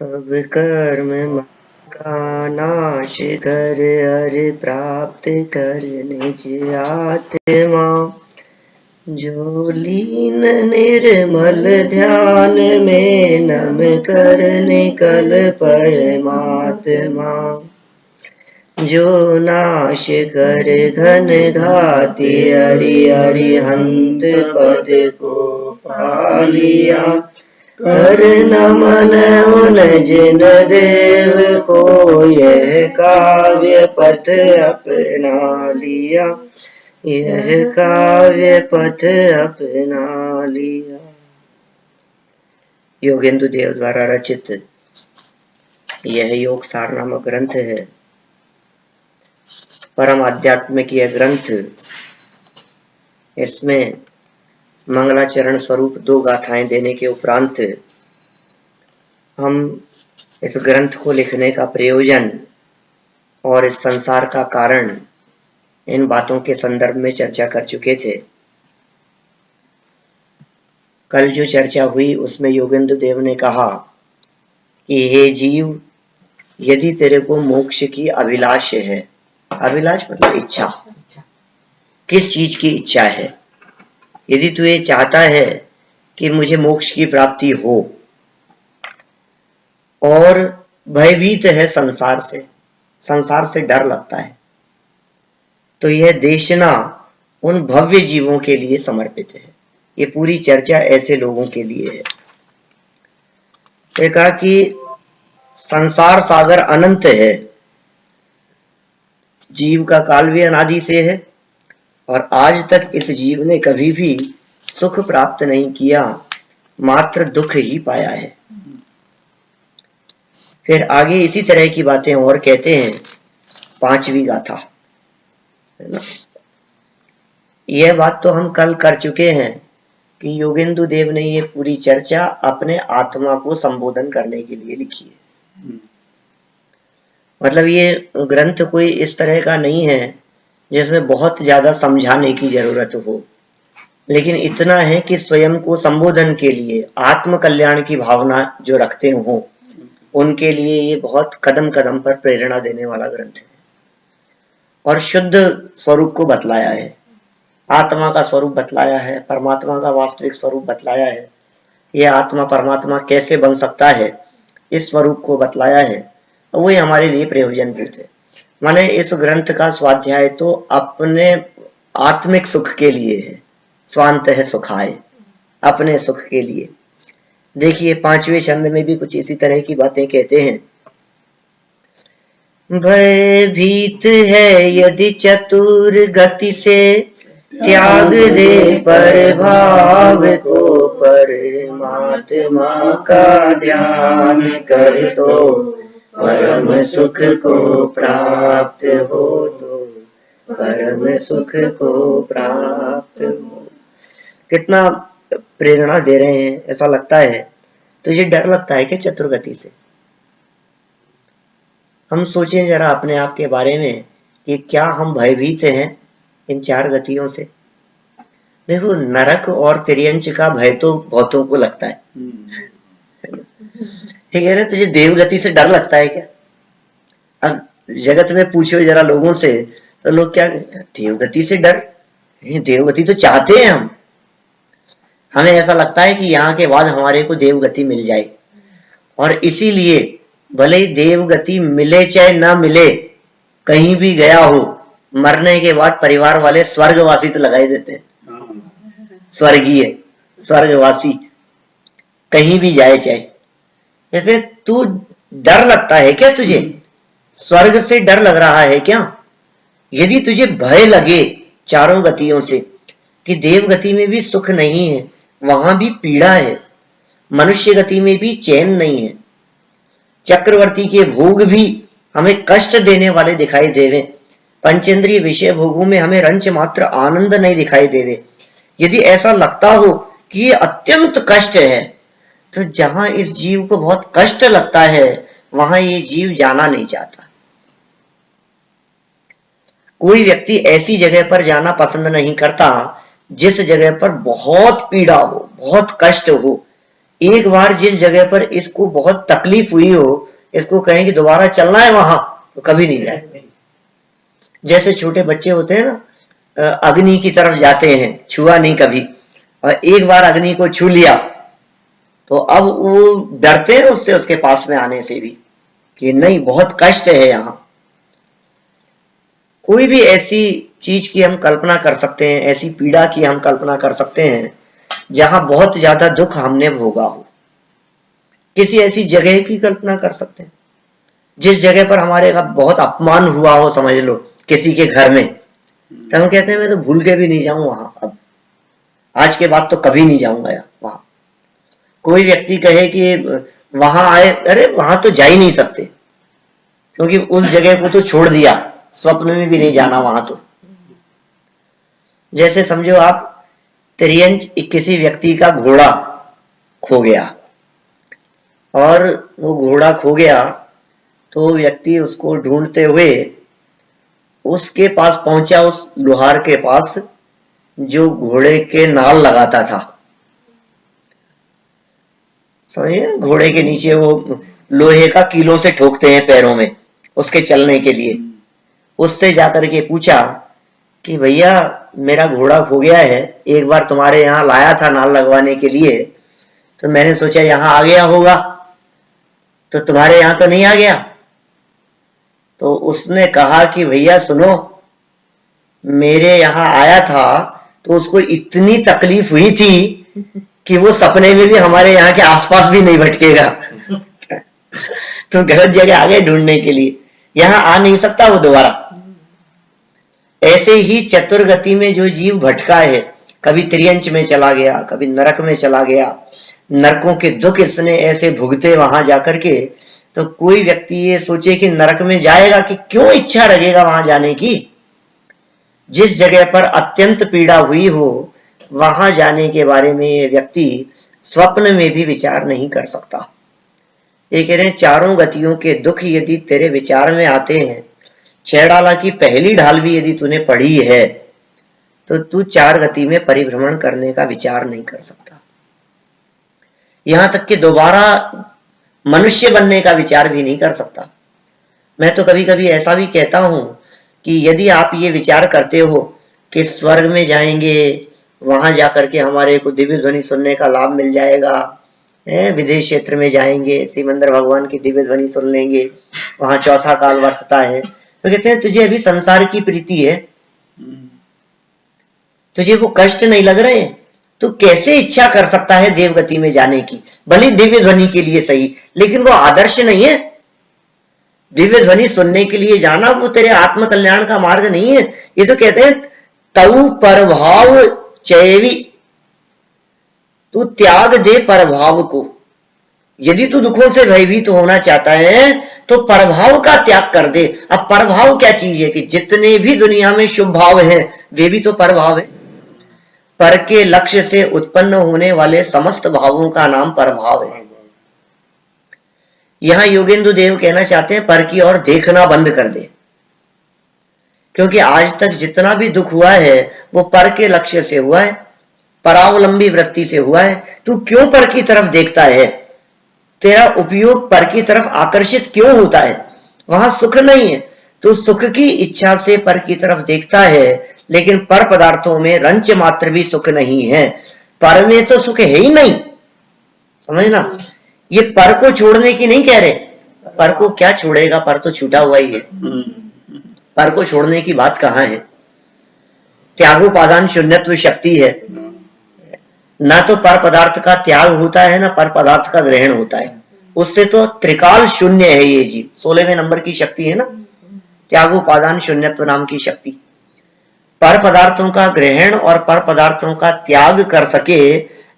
सब कर्म का नाश कर हर प्राप्त कर निज आत्मा। जो लीन निर्मल ध्यान में नम कर निकल परमात्मा। जो नाश कर घन घाति हरि हरिहंत पद को पा लिया। कर नमन उन जिन देव को यह काव्य पथ अपना लिया। यह काव्य पथ अपना लिया। योगेंद्र देव द्वारा रचित यह योग सार नामक ग्रंथ है। परम आध्यात्मिक यह ग्रंथ। इसमें मंगलाचरण स्वरूप 2 गाथाएं देने के उपरांत हम इस ग्रंथ को लिखने का प्रयोजन और इस संसार का कारण इन बातों के संदर्भ में चर्चा कर चुके थे। कल जो चर्चा हुई उसमें योगेंद्र देव ने कहा कि हे जीव, यदि तेरे को मोक्ष की अभिलाष है, अभिलाष मतलब इच्छा, किस चीज की इच्छा है, यदि तू ये चाहता है कि मुझे मोक्ष की प्राप्ति हो और भयभीत है संसार से डर लगता है, तो यह देशना उन भव्य जीवों के लिए समर्पित है। ये पूरी चर्चा ऐसे लोगों के लिए है। तो कहा कि संसार सागर अनंत है, जीव का काल भी अनादि से है और आज तक इस जीव ने कभी भी सुख प्राप्त नहीं किया, मात्र दुख ही पाया है। फिर आगे इसी तरह की बातें और कहते हैं 5वीं गाथा, है ना। यह बात तो हम कल कर चुके हैं कि योगेंद्र देव ने ये पूरी चर्चा अपने आत्मा को संबोधन करने के लिए लिखी है। मतलब ये ग्रंथ कोई इस तरह का नहीं है जिसमें बहुत ज्यादा समझाने की जरूरत हो, लेकिन इतना है कि स्वयं को संबोधन के लिए आत्म कल्याण की भावना जो रखते हो उनके लिए ये बहुत कदम कदम पर प्रेरणा देने वाला ग्रंथ है। और शुद्ध स्वरूप को बतलाया है, आत्मा का स्वरूप बतलाया है, परमात्मा का वास्तविक स्वरूप बतलाया है। यह आत्मा परमात्मा कैसे बन सकता है, इस स्वरूप को बतलाया है। वही हमारे लिए प्रयोजनभूत है। माने इस ग्रंथ का स्वाध्याय तो अपने आत्मिक सुख के लिए है, स्वांत है सुखाय, अपने सुख के लिए। देखिए 5वें छंद में भी कुछ इसी तरह की बातें कहते हैं। भयभीत है यदि चतुर गति से, त्याग दे पर भाव को, परमात्मा का ध्यान कर तो परम सुख को प्राप्त हो, तो परम सुख को प्राप्त हो। कितना प्रेरणा दे रहे हैं। ऐसा लगता है, तुझे डर लगता है क्या चतुर्गति से? हम सोचें जरा अपने आप के बारे में कि क्या हम भयभीत हैं इन 4 गतियों से। देखो, नरक और तिर्यंच का भय तो बहुतों को लगता है। ठीक है ना। तुझे देवगति से डर लगता है क्या? अब जगत में पूछो जरा लोगों से, तो लोग क्या, देवगति से डर? देवगति तो चाहते हैं हम। हमें ऐसा लगता है कि यहाँ के बाद हमारे को देवगति मिल जाए, और इसीलिए भले ही देवगति मिले चाहे ना मिले, कहीं भी गया हो, मरने के बाद परिवार वाले स्वर्गवासी तो लगाई देते हैं। स्वर्गीय, स्वर्गवासी, कहीं भी जाए चाहे। जैसे तू डर लगता है क्या तुझे? स्वर्ग से डर लग रहा है क्या? यदि तुझे भय लगे 4 गतियों से कि देव गति में भी सुख नहीं है, वहां भी पीड़ा है, मनुष्य गति में भी चैन नहीं है, चक्रवर्ती के भोग भी हमें कष्ट देने वाले दिखाई देवे, पंचेंद्रिय विषय भोगों में हमें रंच मात्र आनंद नहीं दिखाई देवे, यदि ऐसा लगता हो कि ये अत्यंत कष्ट है, तो जहां इस जीव को बहुत कष्ट लगता है वहां ये जीव जाना नहीं चाहता। कोई व्यक्ति ऐसी जगह पर जाना पसंद नहीं करता जिस जगह पर बहुत पीड़ा हो, बहुत कष्ट हो, एक बार जिस जगह पर इसको बहुत तकलीफ हुई हो, इसको कहें कि दोबारा चलना है वहां, तो कभी नहीं जाए। जैसे छोटे बच्चे होते हैं ना, अग्नि की तरफ जाते हैं, छुआ नहीं कभी, और एक बार अग्नि को छू लिया तो अब वो डरते हैं उससे, उसके पास में आने से भी, कि नहीं बहुत कष्ट है यहां। कोई भी ऐसी चीज की हम कल्पना कर सकते हैं, ऐसी पीड़ा की हम कल्पना कर सकते हैं जहां बहुत ज्यादा दुख हमने भोगा हो। किसी ऐसी जगह की कल्पना कर सकते हैं जिस जगह पर हमारे का बहुत अपमान हुआ हो, समझ लो किसी के घर में, तो हम कहते हैं मैं तो भूल के भी नहीं जाऊं वहां, अब आज के बाद तो कभी नहीं जाऊंगा वहां। कोई व्यक्ति कहे कि वहां आए, अरे वहां तो जा ही नहीं सकते क्योंकि उस जगह को तो छोड़ दिया, स्वप्न में भी नहीं जाना वहां तो। जैसे समझो आप त्रियंच किसी व्यक्ति का घोड़ा खो गया, और वो घोड़ा खो गया तो व्यक्ति उसको ढूंढते हुए उसके पास पहुंचा, उस लोहार के पास जो घोड़े के नाल लगाता था। समझिए, घोड़े के नीचे वो लोहे का कीलों से ठोकते हैं पैरों में उसके चलने के लिए। उससे जाकर के पूछा कि भैया मेरा घोड़ा खो गया है, एक बार तुम्हारे यहाँ लाया था नाल लगवाने के लिए, तो मैंने सोचा यहाँ आ गया होगा, तो तुम्हारे यहाँ तो नहीं आ गया। तो उसने कहा कि भैया सुनो, मेरे यहाँ आया था तो उसको इतनी तकलीफ हुई थी कि वो सपने में भी हमारे यहाँ के आसपास भी नहीं भटकेगा। तो गलत जगह आ गए ढूंढने के लिए, यहाँ आ नहीं सकता वो दोबारा। ऐसे ही चतुर्गति में जो जीव भटका है, कभी त्रियंच में चला गया, कभी नरक में चला गया, नरकों के दुख इसने ऐसे भुगते वहां जाकर के, तो कोई व्यक्ति ये सोचे कि नरक में जाएगा कि क्यों इच्छा लगेगा वहां जाने की। जिस जगह पर अत्यंत पीड़ा हुई हो वहां जाने के बारे में ये व्यक्ति स्वप्न में भी विचार नहीं कर सकता। ये कह रहे हैं चारों गतियों के दुख यदि तेरे विचार में आते हैं, छह डाला की पहली ढाल भी यदि तूने पढ़ी है, तो तू चार गति में परिभ्रमण करने का विचार नहीं कर सकता। यहां तक कि दोबारा मनुष्य बनने का विचार भी नहीं कर सकता। मैं तो कभी कभी ऐसा भी कहता हूं कि यदि आप ये विचार करते हो कि स्वर्ग में जाएंगे, वहां जाकर के हमारे को दिव्य ध्वनि सुनने का लाभ मिल जाएगा, विदेश क्षेत्र में जाएंगे सिमंदर भगवान की दिव्य ध्वनि सुन लेंगे, वहां चौथा काल वर्तता है, तो कहते हैं तुझे अभी संसार की प्रीति है, तुझे वो कष्ट नहीं लग रहे, तो कैसे इच्छा कर सकता है देवगति में जाने की, भले दिव्य ध्वनि के लिए सही, लेकिन वो आदर्श नहीं है। दिव्य ध्वनि सुनने के लिए जाना वो तेरे आत्म कल्याण का मार्ग नहीं है। ये तो कहते हैं तऊ परभाव चैवी, तू त्याग दे परभाव को। यदि तू दुखों से भयभीत होना चाहता है तो परभाव का त्याग कर दे। अब परभाव क्या चीज है कि जितने भी दुनिया में शुभ भाव हैं वे भी तो परभाव है। पर के लक्ष्य से उत्पन्न होने वाले समस्त भावों का नाम परभाव है। यहां योगेंद्र देव कहना चाहते हैं पर की ओर देखना बंद कर दे, क्योंकि आज तक जितना भी दुख हुआ है वो पर के लक्ष्य से हुआ है, परावलंबी वृत्ति से हुआ है। तू क्यों पर की तरफ देखता है? तेरा उपयोग पर की तरफ आकर्षित क्यों होता है? वहां सुख नहीं है, तू सुख की इच्छा से पर की तरफ देखता है, लेकिन पर पदार्थों में रंच मात्र भी सुख नहीं है। पर में तो सुख है ही नहीं, समझना। ये पर को छोड़ने की नहीं कह रहे, पर को क्या छोड़ेगा, पर तो छूटा हुआ ही है। पर को छोड़ने की बात कहां है? त्यागोपादान शून्यत्व शक्ति है, ना तो पर पदार्थ का त्याग होता है ना पर पदार्थ का ग्रहण होता है। उससे तो त्रिकाल शून्य है ये जीव। 16वें नंबर की शक्ति है ना, त्यागोपादान शून्यत्व नाम की शक्ति। पर पदार्थों का ग्रहण और पर पदार्थों का त्याग कर सके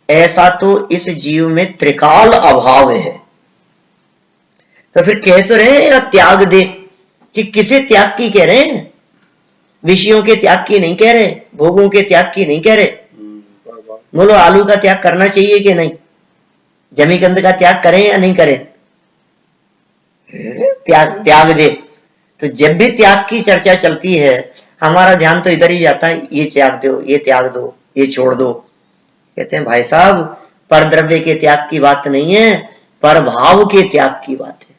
ऐसा तो इस जीव में त्रिकाल अभाव है। तो फिर कह तो रहे हैं त्याग दे, कि किसे त्याग की कह रहे हैं? विषयों के त्याग की नहीं कह रहे, भोगों के त्याग की नहीं कह रहे। बोलो आलू का त्याग करना चाहिए कि नहीं? जमीकंद का त्याग करें या नहीं करें? त्याग दे। तो जब भी त्याग की चर्चा चलती है हमारा ध्यान तो इधर ही जाता है, ये त्याग दो, ये त्याग दो, ये छोड़ दो। कहते हैं भाई साहब पर द्रव्य के त्याग की बात नहीं है, पर भाव के त्याग की बात है।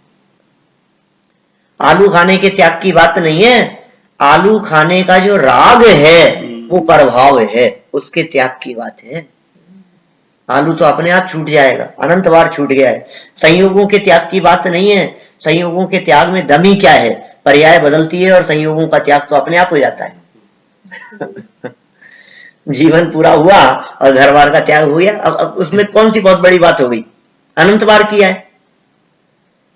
आलू खाने के त्याग की बात नहीं है, आलू खाने का जो राग है वो परभाव है, उसके त्याग की बात है। आलू तो अपने आप छूट जाएगा, अनंत बार छूट गया है। संयोगों के त्याग की बात नहीं है, संयोगों के त्याग में दम ही क्या है, पर्याय बदलती है और संयोगों का त्याग तो अपने आप हो जाता है। जीवन पूरा हुआ और घर बार का त्याग हो गया, अब उसमें कौन सी बहुत बड़ी बात हो गई, अनंत बार किया है।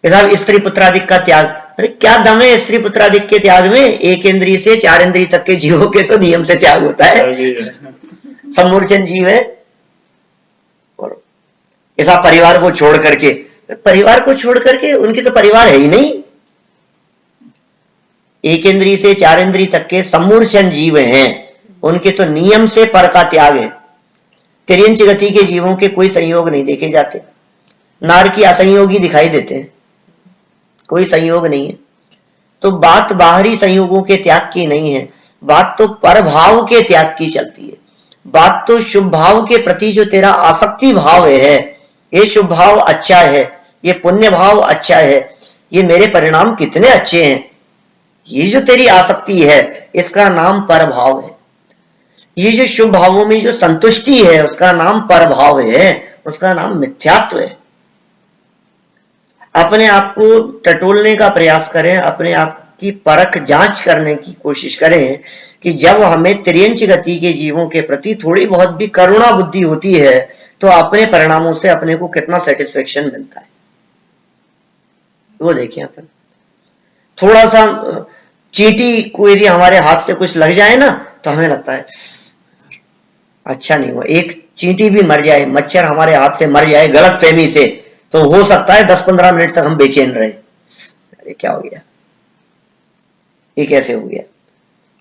साहब स्त्री पुत्रादिक का त्याग, अरे क्या दम है स्त्री पुत्रादिक के त्याग में, एक इंद्रिय से 4 इंद्रिय तक के जीवों के तो नियम से त्याग होता है, सम्मूर्छन जीव है। ऐसा परिवार को छोड़ करके, परिवार को छोड़ करके उनकी तो परिवार है ही नहीं। एक इंद्रिय से 4 इंद्रिय तक के सम्मूर्छन जीव हैं, उनके तो नियम से पर का त्याग है। तिर्यंच गति के जीवों के कोई संयोग नहीं देखे जाते, नार की असंयोगी दिखाई देते हैं, कोई संयोग नहीं है। तो बात बाहरी संयोगों के त्याग की नहीं है, बात तो पर भाव के त्याग की चलती है। बात तो शुभ भाव के प्रति जो तेरा आसक्ति भाव है, ये शुभ भाव अच्छा है, ये पुण्य भाव अच्छा है, ये मेरे परिणाम कितने अच्छे हैं, ये जो तेरी आसक्ति है इसका नाम पर भाव है। ये जो शुभ भावों में जो संतुष्टि है उसका नाम पर भाव है, उसका नाम मिथ्यात्व है। अपने आप को टटोलने का प्रयास करें, अपने आप की परख जांच करने की कोशिश करें कि जब हमें त्रियंच गति के जीवों के प्रति थोड़ी बहुत भी करुणा बुद्धि होती है तो अपने परिणामों से अपने को कितना सेटिस्फेक्शन मिलता है, वो देखिए। अपन थोड़ा सा चींटी को यदि हमारे हाथ से कुछ लग जाए ना तो हमें लगता है अच्छा नहीं हुआ। एक चींटी भी मर जाए, मच्छर हमारे हाथ से मर जाए गलत फहमी से, तो हो सकता है 10-15 मिनट तक हम बेचैन रहे, अरे क्या हो गया, ये कैसे हो गया।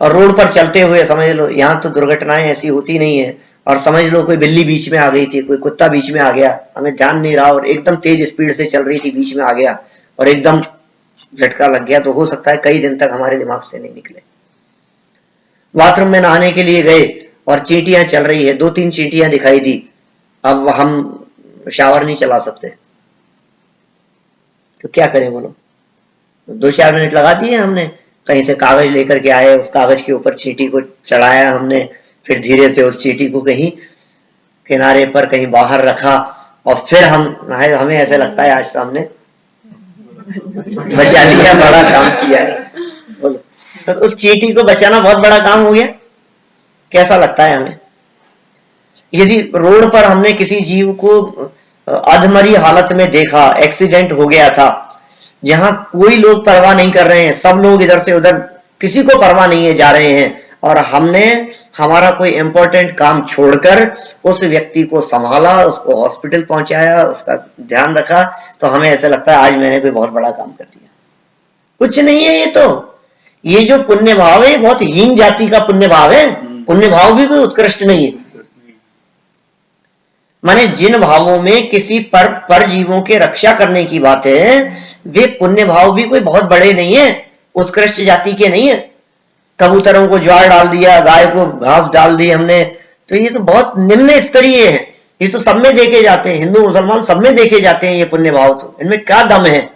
और रोड पर चलते हुए समझ लो, यहां तो दुर्घटनाएं ऐसी होती नहीं है, और समझ लो कोई बिल्ली बीच में आ गई थी, कोई कुत्ता बीच में आ गया, हमें ध्यान नहीं रहा और एकदम तेज स्पीड से चल रही थी, बीच में आ गया और एकदम झटका लग गया, तो हो सकता है कई दिन तक हमारे दिमाग से नहीं निकले। बाथरूम में नहाने के लिए गए और चींटियां चल रही है, 2-3 चींटियां दिखाई दी, अब हम शावर नहीं चला सकते तो क्या करें बोलो। 2-4 मिनट लगा दिए हमने, कहीं से कागज लेकर के आए, उस कागज के ऊपर चींटी को चढ़ाया हमने, फिर धीरे से उस चींटी को कहीं किनारे पर कहीं बाहर रखा और फिर हमें ऐसे लगता है आज हमने बचा लिया, बड़ा काम किया है। बोलो तो उस चींटी को बचाना बहुत बड़ा काम हो गया, कैसा लगता है हमें। यदि रोड पर हमने किसी जीव को अधमरी हालत में देखा, एक्सीडेंट हो गया था, जहां कोई लोग परवाह नहीं कर रहे हैं, सब लोग इधर से उधर किसी को परवाह नहीं है जा रहे हैं, और हमने हमारा कोई इंपॉर्टेंट काम छोड़कर उस व्यक्ति को संभाला, उसको हॉस्पिटल पहुंचाया, उसका ध्यान रखा, तो हमें ऐसा लगता है आज मैंने कोई बहुत बड़ा काम कर दिया। कुछ नहीं है ये जो पुण्य भाव है बहुत हीन जाति का पुण्य भाव है, पुण्य भाव भी कोई उत्कृष्ट नहीं है। माने जिन भावों में किसी पर जीवों के रक्षा करने की बात है, वे पुण्य भाव भी कोई बहुत बड़े नहीं है, उत्कृष्ट जाति के नहीं है। कबूतरों को ज्वार डाल दिया, गाय को घास डाल दी हमने, तो ये तो बहुत निम्न स्तरीय है, ये तो सब में देखे जाते हैं, हिंदू मुसलमान सब में देखे जाते हैं ये पुण्य भाव, तो इनमें क्या दम है।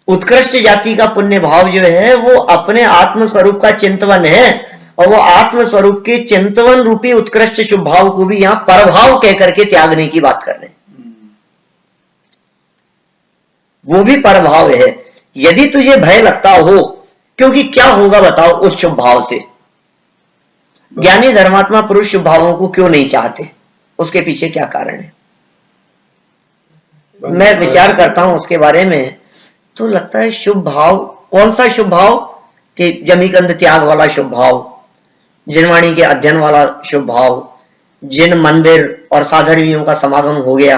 उत्कृष्ट जाति का पुण्य भाव जो है वो अपने आत्म स्वरूप का चिंतवन है, और वो आत्म स्वरूप के चिंतवन रूपी उत्कृष्ट शुभ भाव को भी यहां परभाव कहकर के त्यागने की बात कर रहे हैं। वो भी परभाव है। यदि तुझे भय लगता हो, क्योंकि क्या होगा बताओ उस शुभ भाव से, ज्ञानी धर्मात्मा पुरुष शुभ भावों को क्यों नहीं चाहते, उसके पीछे क्या कारण है। मैं विचार करता हूं उसके बारे में, तो लगता है शुभ भाव, कौन सा शुभ भाव, कि जमीकंद त्याग वाला शुभ भाव, जिनवाणी के अध्ययन वाला शुभ भाव, जिन मंदिर और साधर्मियों का समागम हो गया,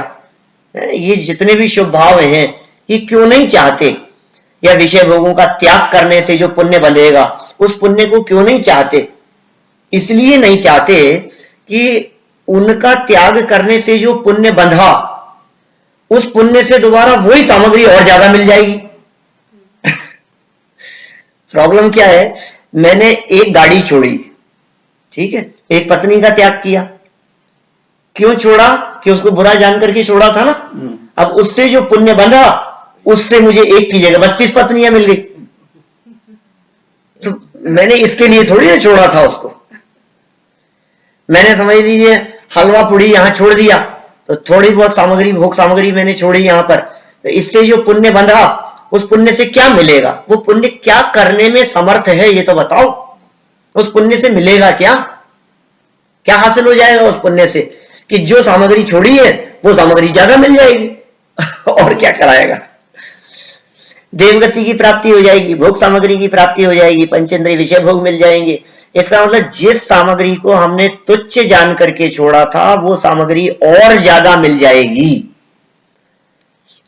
ये जितने भी शुभ भाव हैं ये क्यों नहीं चाहते, या विषय भोगों का त्याग करने से जो पुण्य बंधेगा उस पुण्य को क्यों नहीं चाहते। इसलिए नहीं चाहते कि उनका त्याग करने से जो पुण्य बंधा, उस पुण्य से दोबारा वही सामग्री और ज्यादा मिल जाएगी। प्रॉब्लम क्या है, मैंने एक गाड़ी छोड़ी, ठीक है, एक पत्नी का त्याग किया, क्यों छोड़ा? कि उसको बुरा जान करके छोड़ा था ना। अब उससे जो पुण्य बंधा, उससे मुझे एक की जगह 32 पत्नियां मिल गई। तो मैंने इसके लिए थोड़ी ना छोड़ा था उसको। मैंने समझ लीजिए हलवा पूड़ी यहां छोड़ दिया, तो थोड़ी बहुत सामग्री, भोग सामग्री मैंने छोड़ी यहां पर, तो इससे जो पुण्य बंधा, उस पुण्य से क्या मिलेगा? वो पुण्य क्या करने में समर्थ है ये तो बताओ। उस पुण्य से मिलेगा क्या? क्या हासिल हो जाएगा उस पुण्य से? कि जो सामग्री छोड़ी है वो सामग्री ज्यादा मिल जाएगी और क्या कराएगा? देवगति की प्राप्ति हो जाएगी, भोग सामग्री की प्राप्ति हो जाएगी, पंचेंद्रिय विषय भोग मिल जाएंगे। इसका मतलब जिस सामग्री को हमने तुच्छ जान करके छोड़ा था, वो सामग्री और ज्यादा मिल जाएगी।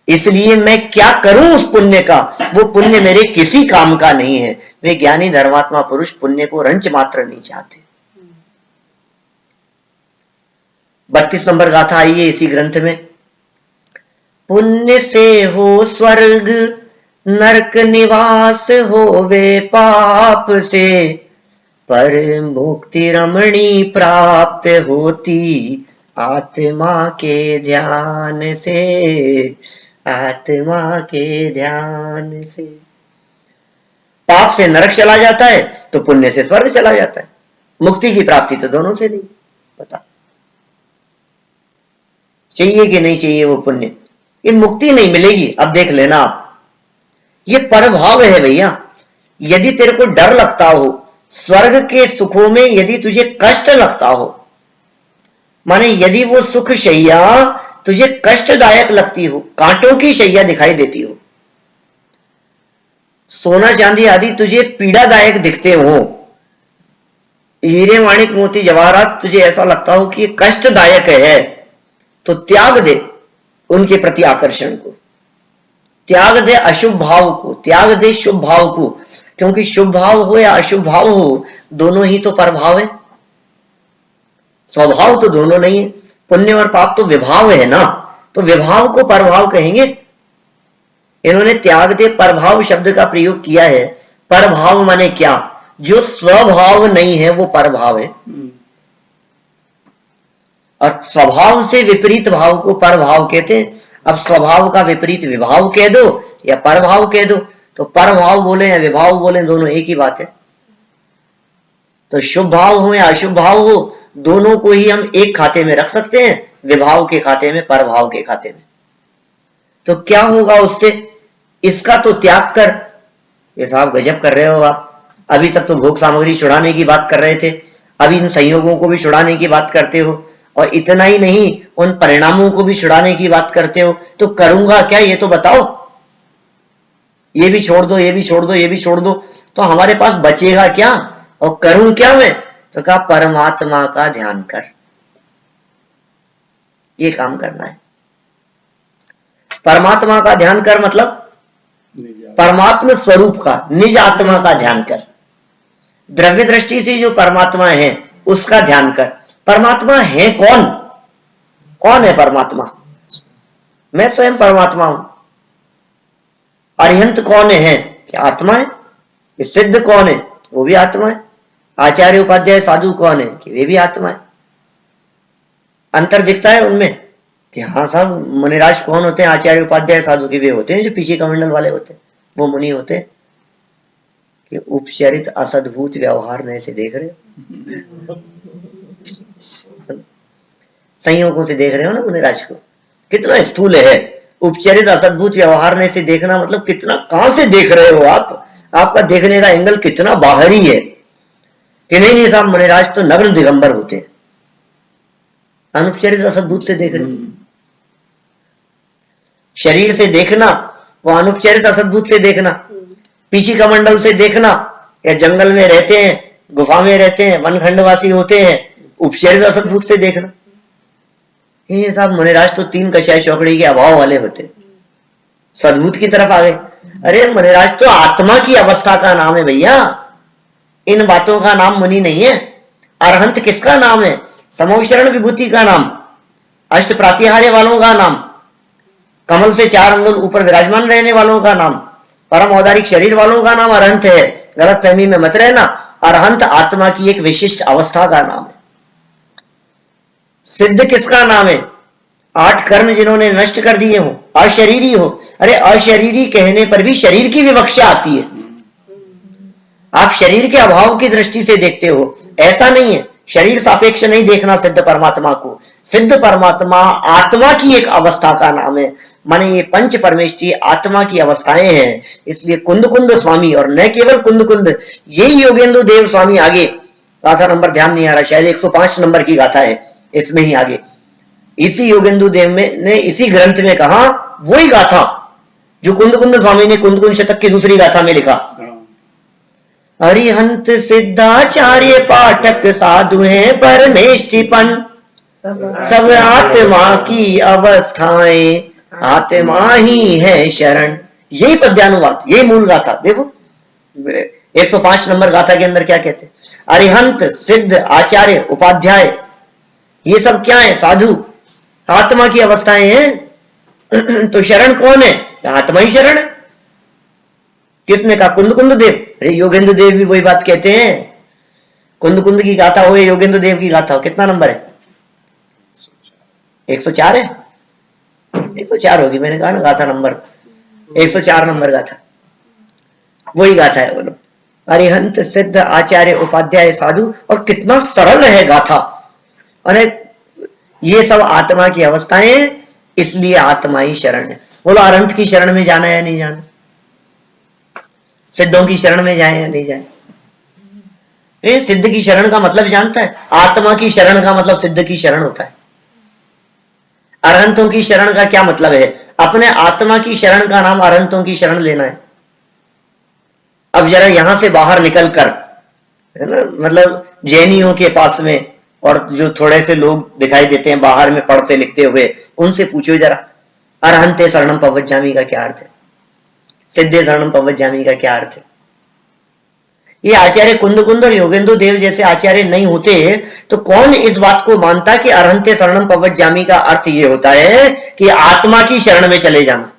इसलिए मैं क्या करूं उस पुण्य का? वो पुण्य मेरे किसी काम का नहीं है। वे ज्ञानी धर्मात्मा पुरुष पुण्य को रंच मात्र नहीं चाहते। 32 नंबर गाथा आई है इसी ग्रंथ में। पुण्य से हो स्वर्ग, नरक निवास होवे पाप से, पर मुक्ति रमणी प्राप्त होती आत्मा के ध्यान से, आत्मा के ध्यान से। पाप से नरक चला जाता है तो पुण्य से स्वर्ग चला जाता है। मुक्ति की प्राप्ति तो दोनों से नहीं। बता चाहिए कि नहीं चाहिए वो पुण्य? ये मुक्ति नहीं मिलेगी। अब देख लेना आप, ये परभाव है भैया। यदि तेरे को डर लगता हो, स्वर्ग के सुखों में यदि तुझे कष्ट लगता हो, माने यदि वो सुख शैया तुझे कष्टदायक लगती हो, कांटों की शैया दिखाई देती हो, सोना चांदी आदि तुझे पीड़ादायक दिखते हो, हीरे माणिक मोती जवाहरात तुझे ऐसा लगता हो कि कष्टदायक है, तो त्याग दे उनके प्रति आकर्षण को, त्याग दे अशुभ भाव को, त्याग दे शुभ भाव को। क्योंकि शुभ भाव हो या अशुभ भाव हो, दोनों ही तो परभाव है, स्वभाव तो दोनों नहीं है। पुण्य और पाप तो विभाव है ना, तो विभाव को परभाव कहेंगे। इन्होंने त्याग दे परभाव शब्द का प्रयोग किया है। परभाव माने क्या? जो स्वभाव नहीं है वो परभाव है, और स्वभाव से विपरीत भाव को परभाव कहते हैं। अब स्वभाव का विपरीत विभाव कह दो या परभाव कह दो, तो परभाव बोले या विभाव बोले दोनों एक ही बात है। तो शुभ भाव हो या अशुभ भाव हो, दोनों को ही हम एक खाते में रख सकते हैं, विभाव के खाते में, परभाव के खाते में। तो क्या होगा उससे? इसका तो त्याग कर। ये साहब गजब कर रहे हो आप, अभी तक तो भोग सामग्री छुड़ाने की बात कर रहे थे, अभी इन संयोगों को भी छुड़ाने की बात करते हो, और इतना ही नहीं उन परिणामों को भी छुड़ाने की बात करते हो। तो करूंगा क्या ये तो बताओ? ये भी छोड़ दो, ये भी छोड़ दो, ये भी छोड़ दो, तो हमारे पास बचेगा क्या? और करूं क्या मैं? तो कहा परमात्मा का ध्यान कर। ये काम करना है। परमात्मा का ध्यान कर मतलब परमात्मा स्वरूप का, निज आत्मा का ध्यान कर। द्रव्य दृष्टि से जो परमात्मा है उसका ध्यान कर। परमात्मा है कौन? कौन है परमात्मा? मैं स्वयं परमात्मा हूं। अरिहंत कौन है? क्या आत्मा है। सिद्ध कौन है? वो भी आत्मा है। आचार्य उपाध्याय साधु कौन है? कि वे भी आत्मा है। अंतर दिखता है उनमें कि हाँ साहब मुनिराज कौन होते हैं? आचार्य उपाध्याय साधु के वे होते हैं जो पीछे कमंडल वाले होते हैं, वो मुनि होते हैं कि उपचरित असद्भुत व्यवहार में से देख रहे हो, संयोगों से देख रहे हो ना मुनिराज को, कितना स्थूल है। उपचरित असद्भुत व्यवहार में से देखना मतलब कितना, कहां से देख रहे हो आप? आपका देखने का एंगल कितना बाहरी है कि नहीं साहब मुनिराज तो नग्न दिगंबर होते हैं, अनुपचरित असद्भुत से देख रहे। शरीर से देखना वो अनुपचरित असद्भुत से देखना, पीछी कमंडल से देखना, या जंगल में रहते हैं, गुफा में रहते हैं, वनखंडवासी होते हैं, उपचरित असद्भुत से देखना। ये साहब मुनिराज तो 3 कषाय चौकड़ी के अभाव वाले होते, सद्भुत की तरफ आ गए। अरे मुनिराज तो आत्मा की अवस्था का नाम है भैया, इन बातों का नाम मुनि नहीं है। अरहंत किसका नाम है? समोशरण विभूति का नाम, अष्ट प्रातिहार्य वालों का नाम, कमल से 4 अंगुल ऊपर विराजमान रहने वालों का नाम, परम औदारिक शरीर वालों का नाम अरहंत है। गलत फहमी में मत रहना। अरहंत आत्मा की एक विशिष्ट अवस्था का नाम है। सिद्ध किसका नाम है? 8 कर्म जिन्होंने नष्ट कर दिए हो, अशरीरी हो। अरे अशरीरी कहने पर भी शरीर की विवक्षा आती है। आप शरीर के अभाव की दृष्टि से देखते हो, ऐसा नहीं है। शरीर सापेक्ष नहीं देखना सिद्ध परमात्मा को। सिद्ध परमात्मा आत्मा की एक अवस्था का नाम है। माने ये पंच परमेष्ठी आत्मा की अवस्थाएं हैं। इसलिए कुंद कुंद स्वामी, और न केवल कुंद कुंद, यही योगेंद्र देव स्वामी आगे गाथा नंबर ध्यान नहीं आ रहा, शायद 105 नंबर की गाथा है, इसमें ही आगे इसी योगेंद्र देव ने इसी ग्रंथ में कहा वही गाथा जो कुंद कुंद स्वामी ने कुंद कुंद शतक की दूसरी गाथा में लिखा। अरिहंत सिद्धाचार्य पाठक साधु हैं परमेष्ठिपन, सब आत्मा की अवस्थाएं आत्मा ही है शरण। यही पद्यानुवाद, यही मूल गाथा। देखो 105 नंबर गाथा के अंदर क्या कहते हैं? अरिहंत सिद्ध आचार्य उपाध्याय, ये सब क्या है? साधु, आत्मा की अवस्थाएं हैं। तो शरण कौन है? आत्मा ही शरण है। किसने कहा? कुंद कुंद देव। अरे योगेंद्र देव भी वही बात कहते हैं। कुंद कुंद की गाथा हो या योगेंद्र देव की गाथा हो, कितना नंबर है? 104 है, 104 होगी। मैंने कहा ना गाथा नंबर 104 नंबर गाथा, वही गाथा है। बोलो अरिहंत सिद्ध आचार्य उपाध्याय साधु, और कितना सरल है गाथा। अरे ये सब आत्मा की अवस्थाएं, इसलिए आत्मा ही शरण है। बोलो अरहंत की शरण में जाना है या नहीं जाना? सिद्धों की शरण में जाए या नहीं जाए? सिद्ध की शरण का मतलब जानता है? आत्मा की शरण का मतलब सिद्ध की शरण होता है। अरहंतों की शरण का क्या मतलब है? अपने आत्मा की शरण का नाम अरहंतों की शरण लेना है। अब जरा यहां से बाहर निकल कर, है ना, मतलब जैनियों के पास में और जो थोड़े से लोग दिखाई देते हैं बाहर में पढ़ते लिखते हुए, उनसे पूछो जरा अरहंते शरणम पवज्जामि का क्या अर्थ है? सिद्धे शरणम पवज्जामि का क्या अर्थ है? ये आचार्य कुंद कुंद और योगेंद्र देव जैसे आचार्य नहीं होते तो कौन इस बात को मानता कि अरहंते शरणम पवज्जामि का अर्थ ये होता है कि आत्मा की शरण में चले जाना,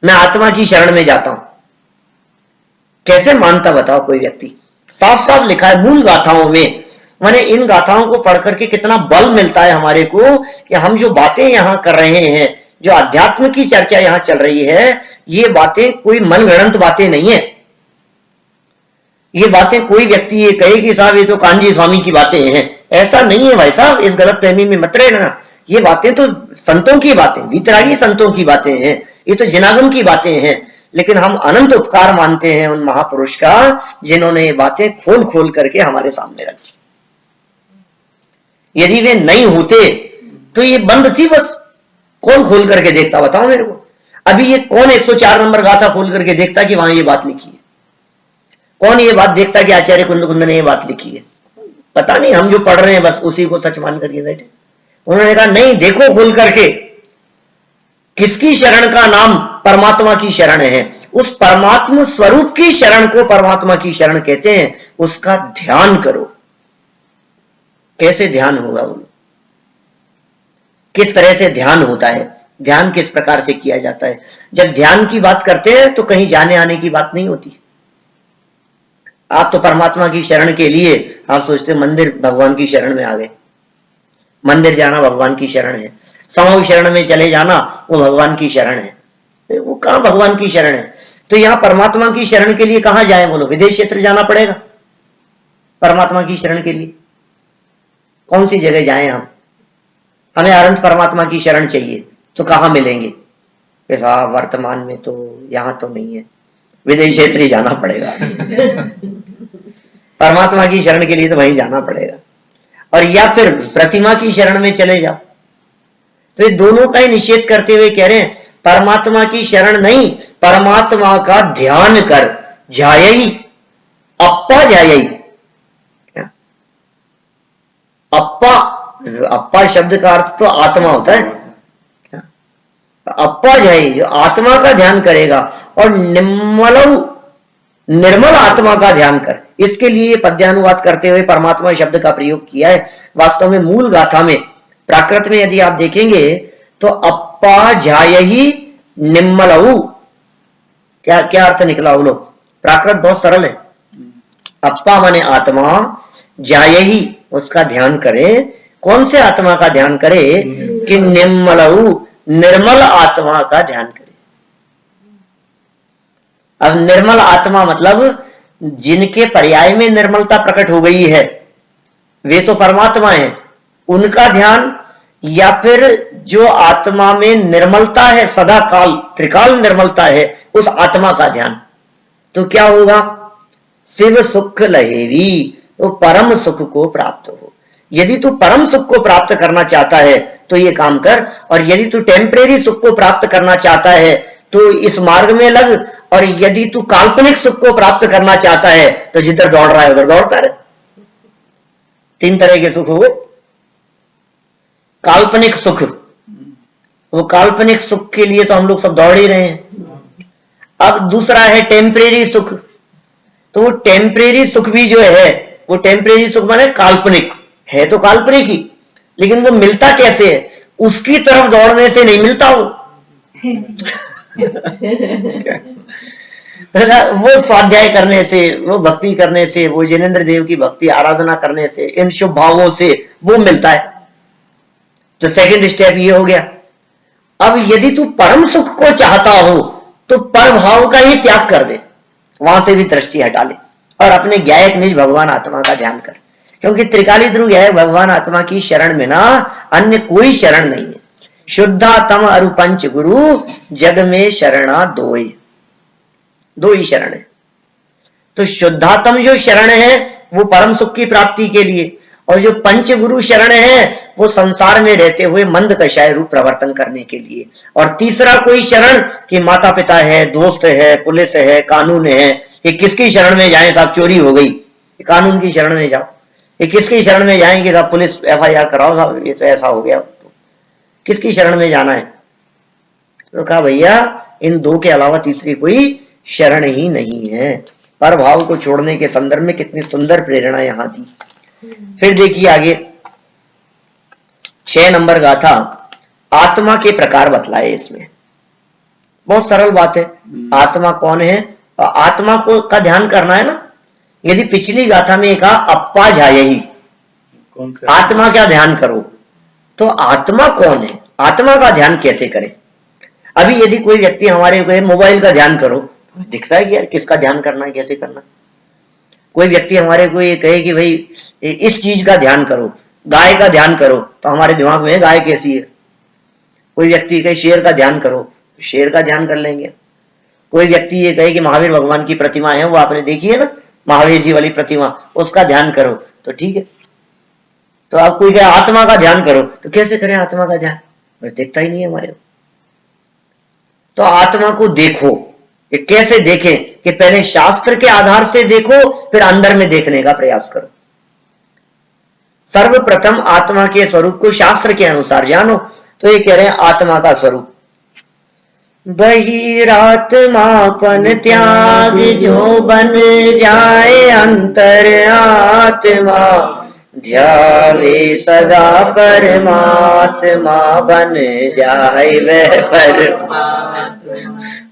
मैं आत्मा की शरण में जाता हूं। कैसे मानता बताओ कोई व्यक्ति? साफ साफ लिखा है मूल गाथाओं में। माने इन गाथाओं को पढ़ करके कितना बल मिलता है हमारे को कि हम जो बातें यहां कर रहे हैं, जो अध्यात्म की चर्चा यहां चल रही है, ये बातें कोई मनगढ़ंत बातें नहीं है। ये बातें कोई व्यक्ति ये कहे कि साहब ये तो कांजी स्वामी की बातें हैं, ऐसा नहीं है भाई साहब। इस गलत फहमी में मत रहना। ये बातें तो संतों की बातें, वीतरागी संतों की बातें हैं, ये तो जिनागम की बातें हैं। लेकिन हम अनंत उपकार मानते हैं उन महापुरुष का जिन्होंने ये बातें खोल खोल करके हमारे सामने रखी। यदि वे नहीं होते तो ये बंद थी बस। कौन खोल करके देखता बताओ मेरे को? अभी ये कौन 104 नंबर गाथा खोल करके देखता कि वहां ये बात लिखी है? कौन ये बात देखता कि आचार्य कुंद कुंद ने ये बात लिखी है? पता नहीं, हम जो पढ़ रहे हैं बस उसी को सच मान करके बैठे। उन्होंने कहा नहीं, देखो खोल करके किसकी शरण का नाम परमात्मा की शरण है। उस परमात्मा स्वरूप की शरण को परमात्मा की शरण कहते हैं। उसका ध्यान करो। कैसे ध्यान होगा? बोलो किस तरह से ध्यान होता है? ध्यान किस प्रकार से किया जाता है? जब ध्यान की बात करते हैं तो कहीं जाने आने की बात नहीं होती। आप तो परमात्मा की शरण के लिए आप सोचते मंदिर भगवान की शरण में आ गए। मंदिर जाना भगवान की शरण है, समाधि शरण में चले जाना वो भगवान की शरण है। वो कहां भगवान की शरण है? तो यहां परमात्मा की शरण के लिए कहां जाए? बोलो विदेश क्षेत्र जाना पड़ेगा परमात्मा की शरण के लिए? कौन सी जगह जाएं हम? हमें अनंत परमात्मा की शरण चाहिए तो कहां मिलेंगे? साहब वर्तमान में तो यहां तो नहीं है, विदेश क्षेत्र ही जाना पड़ेगा। परमात्मा की शरण के लिए तो वहीं जाना पड़ेगा। और या फिर प्रतिमा की शरण में चले जाओ। तो ये दोनों का ही निषेध करते हुए कह रहे हैं परमात्मा की शरण नहीं, परमात्मा का ध्यान कर। ध्यायई, अप्पा ध्यायई। अप्पा, अप्पा शब्द का अर्थ तो आत्मा होता है। अप्पा ध्यायई, जो आत्मा का ध्यान करेगा। और निर्मल आत्मा का ध्यान कर। इसके लिए पद्यानुवाद करते हुए परमात्मा शब्द का प्रयोग किया है। वास्तव में मूल गाथा में प्राकृत में यदि आप देखेंगे तो अप्पा ध्यायहि निम्मलहु, क्या क्या अर्थ निकला? बोलो प्राकृत बहुत सरल है। अप्पा माने आत्मा, ध्यायहि उसका ध्यान करें, कौन से आत्मा का ध्यान करे? कि निर्मल आत्मा का ध्यान करे। अब निर्मल आत्मा मतलब जिनके पर्याय में निर्मलता प्रकट हो गई है, वे तो परमात्मा है, उनका ध्यान, या फिर जो आत्मा में निर्मलता है, सदा काल त्रिकाल निर्मलता है, उस आत्मा का ध्यान। तो क्या होगा? शिव सुख लहेवी, तो परम सुख को प्राप्त हो। यदि तू परम सुख को प्राप्त करना चाहता है तो ये काम कर, और यदि तू टेम्परेरी सुख को प्राप्त करना चाहता है तो इस मार्ग में लग, और यदि तू काल्पनिक सुख को प्राप्त करना चाहता है तो जिधर दौड़ रहा है उधर दौड़ता रहे। 3 तरह के सुख हुए। काल्पनिक सुख, वो काल्पनिक सुख के लिए तो हम लोग सब दौड़ ही रहे हैं। अब दूसरा है टेम्परेरी सुख। तो वो टेम्परेरी सुख भी जो है, वो टेम्परेरी सुख माने काल्पनिक है, तो काल्पनिक ही, लेकिन वो मिलता कैसे है? उसकी तरफ दौड़ने से नहीं मिलता वो। वो स्वाध्याय करने से, वो भक्ति करने से, वो जिनेंद्र देव की भक्ति आराधना करने से, इन शुभ भावों से वो मिलता है। तो सेकंड स्टेप ये हो गया। अब यदि तू परम सुख को चाहता हो तो पर भाव का ही त्याग कर दे, वहां से भी दृष्टि हटा ले और अपने ज्ञायक निज भगवान आत्मा का ध्यान कर। क्योंकि त्रिकाली ध्रुव ज्ञायक भगवान आत्मा की शरण में ना अन्य कोई शरण नहीं है। शुद्धातम अरु पंच गुरु जग में शरणा दो ही शरण है। तो शुद्धातम जो शरण है वो परम सुख की प्राप्ति के लिए, और जो पंच गुरु शरण है वो संसार में रहते हुए मंद कषाय रूप प्रवर्तन करने के लिए। और तीसरा कोई शरण कि माता पिता है, दोस्त है, पुलिस है, कानून है, कि किसकी शरण में जाएं साहब, चोरी हो गई, कानून की शरण में जाओ। ये किसकी शरण में जाएंगे साहब, पुलिस FIR कराओ साहब, ये तो ऐसा हो गया। तो किसकी शरण में जाना है? तो कहा भैया इन दो के अलावा तीसरी कोई शरण ही नहीं है। पर भाव को छोड़ने के संदर्भ में कितनी सुंदर प्रेरणा यहां दी। फिर देखिए आगे 6 नंबर गाथा, आत्मा के प्रकार बतलाए इसमें। बहुत सरल बात है, आत्मा कौन है? आत्मा को का ध्यान करना है ना। यदि पिछली गाथा में कहा अप्पा जायही, आत्मा का ध्यान करो, तो आत्मा कौन है, आत्मा का ध्यान कैसे करें? अभी यदि कोई व्यक्ति हमारे को मोबाइल का ध्यान करो तो दिखता है कि यार किसका ध्यान करना है, कैसे करना। कोई व्यक्ति हमारे को ये कहे कि भाई इस चीज का ध्यान करो, गाय का ध्यान करो, तो हमारे दिमाग में गाय कैसी है। कोई व्यक्ति कहे शेर का ध्यान करो, शेर का ध्यान कर लेंगे। कोई व्यक्ति ये कहे कि महावीर भगवान की प्रतिमा है, वो आपने देखी है ना, महावीर जी वाली प्रतिमा, उसका ध्यान करो, तो ठीक है। तो आप कोई कहे आत्मा का ध्यान करो, तो कैसे करें आत्मा का ध्यान? देखता ही नहीं है हमारे को। तो आत्मा को देखो, ये कैसे देखें? कि पहले शास्त्र के आधार से देखो, फिर अंदर में देखने का प्रयास करो। सर्वप्रथम आत्मा के स्वरूप को शास्त्र के अनुसार जानो। तो ये कह रहे हैं आत्मा का स्वरूप, बहिरात्मापन त्याग जो बन जाए अंतर आत्मा, ध्यावे सदा परमात्मा बन जाए वह परमात्मा।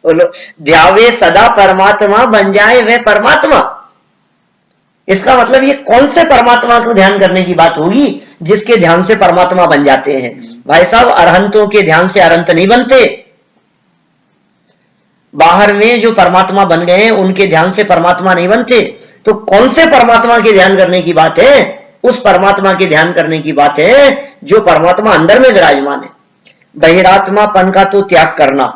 बोलो, ध्यावे सदा परमात्मा बन जाए वह परमात्मा। इसका मतलब ये कौन से परमात्मा को ध्यान करने की बात होगी जिसके ध्यान से परमात्मा बन जाते हैं? भाई साहब, अरहंतों के ध्यान से अरहंत नहीं बनते। बाहर में जो परमात्मा बन गए हैं उनके ध्यान से परमात्मा नहीं बनते। तो कौन से परमात्मा के ध्यान करने की बात है? उस परमात्मा के ध्यान करने की बात है जो परमात्मा अंदर में विराजमान है। बहिरात्मापन का तो त्याग करना,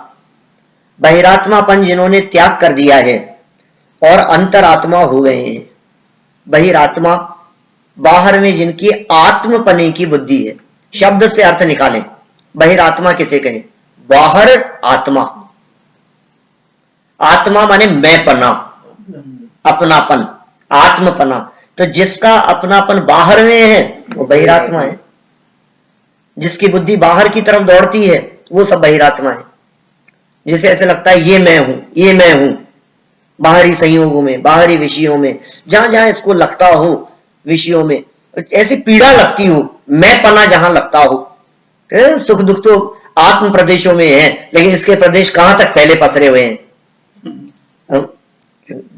बहिरात्मापन जिन्होंने त्याग कर दिया है और अंतरात्मा हो गए हैं। बहिरात्मा, बाहर में जिनकी आत्मपने की बुद्धि है। शब्द से अर्थ निकालें, बहिरात्मा किसे कहें? बाहर आत्मा, आत्मा माने मैं पना, अपनापन, आत्मपना। तो जिसका अपनापन बाहर में है वो बहिरात्मा है। जिसकी बुद्धि बाहर की तरफ दौड़ती है वो सब बहिरात्मा है। जिसे ऐसे लगता है ये मैं हूं, ये मैं हूं, बाहरी संयोगों में, बाहरी विषयों में, जहां जहां इसको लगता हो विषयों में, ऐसी पीड़ा लगती हो, मैं पना जहां लगता हो। सुख दुख तो आत्म प्रदेशों में है, लेकिन इसके प्रदेश कहां तक पहले पसरे हुए हैं।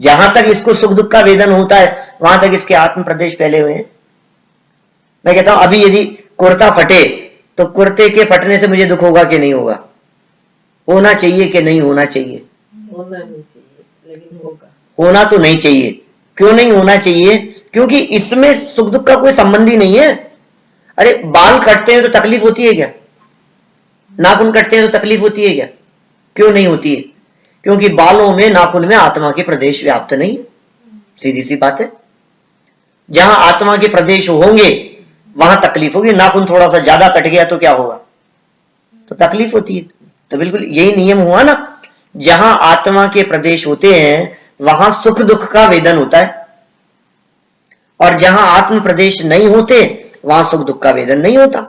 जहां तक इसको सुख दुख का वेदन होता है वहां तक इसके आत्म प्रदेश फैले हुए हैं। मैं कहता हूं अभी यदि कुर्ता फटे तो कुर्ते के फटने से मुझे दुख होगा कि नहीं होगा? होना चाहिए कि नहीं होना चाहिए? होना नहीं चाहिए, लेकिन होगा। होना तो नहीं चाहिए। क्यों नहीं होना चाहिए? क्योंकि इसमें सुख दुख का कोई संबंध ही नहीं है। अरे बाल कटते हैं तो तकलीफ होती है क्या? नाखून कटते हैं तो तकलीफ होती है क्या? क्यों नहीं होती है? क्योंकि बालों में नाखून में आत्मा के प्रदेश व्याप्त नहीं है। सीधी सी बात है। जहां आत्मा के प्रदेश होंगे वहां तकलीफ होगी। नाखून थोड़ा सा ज्यादा कट गया तो क्या होगा? तो तकलीफ होती है। तो बिल्कुल यही नियम हुआ ना, जहां आत्मा के प्रदेश होते हैं वहां सुख दुख का वेदन होता है, और जहां आत्म प्रदेश नहीं होते वहां सुख दुख का वेदन नहीं होता।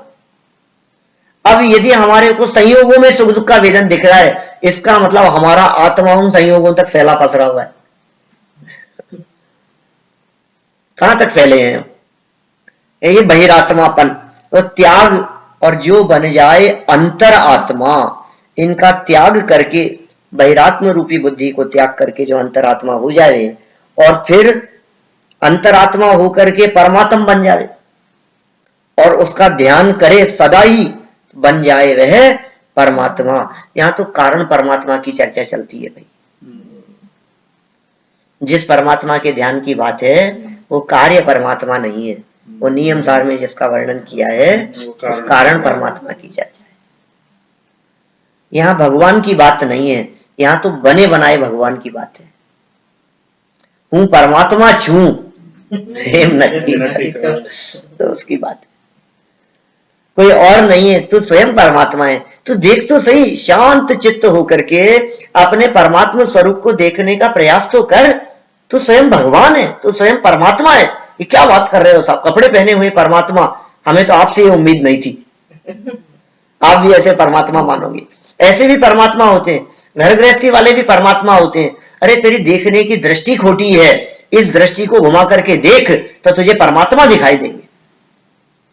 अब यदि हमारे को संयोगों में सुख दुख का वेदन दिख रहा है, इसका मतलब हमारा आत्मा उन संयोगों तक फैला पसरा हुआ है। कहां तक फैले हैं? ये बहिरात्मापन। तो त्याग, और जो बन जाए अंतर आत्मा, इनका त्याग करके, बहिरात्म रूपी बुद्धि को त्याग करके जो अंतरात्मा हो जाए और फिर अंतरात्मा होकर के परमात्मा बन जाए और उसका ध्यान करे सदा ही, बन जाए वह परमात्मा। यहां तो कारण परमात्मा की चर्चा चलती है भाई। जिस परमात्मा के ध्यान की बात है वो कार्य परमात्मा नहीं है। वो नियम सार में जिसका वर्णन किया है उस कारण परमात्मा की चर्चा है। यहां भगवान की बात नहीं है, यहां तो बने बनाए भगवान की बात है। हूं परमात्मा छू हेम नहीं, तो उसकी बात है। कोई और नहीं है, तू स्वयं परमात्मा है। तू देख तो सही, शांत चित्त होकर के अपने परमात्मा स्वरूप को देखने का प्रयास तो कर। तू स्वयं भगवान है, तू स्वयं परमात्मा है। ये क्या बात कर रहे हो साहब? कपड़े पहने हुए परमात्मा, हमें तो आपसे ये उम्मीद नहीं थी। आप भी ऐसे परमात्मा मानोगे? ऐसे भी परमात्मा होते हैं, घर गृहस्थी वाले भी परमात्मा होते हैं। अरे तेरी देखने की दृष्टि खोटी है, इस दृष्टि को घुमा करके देख तो तुझे परमात्मा दिखाई देंगे,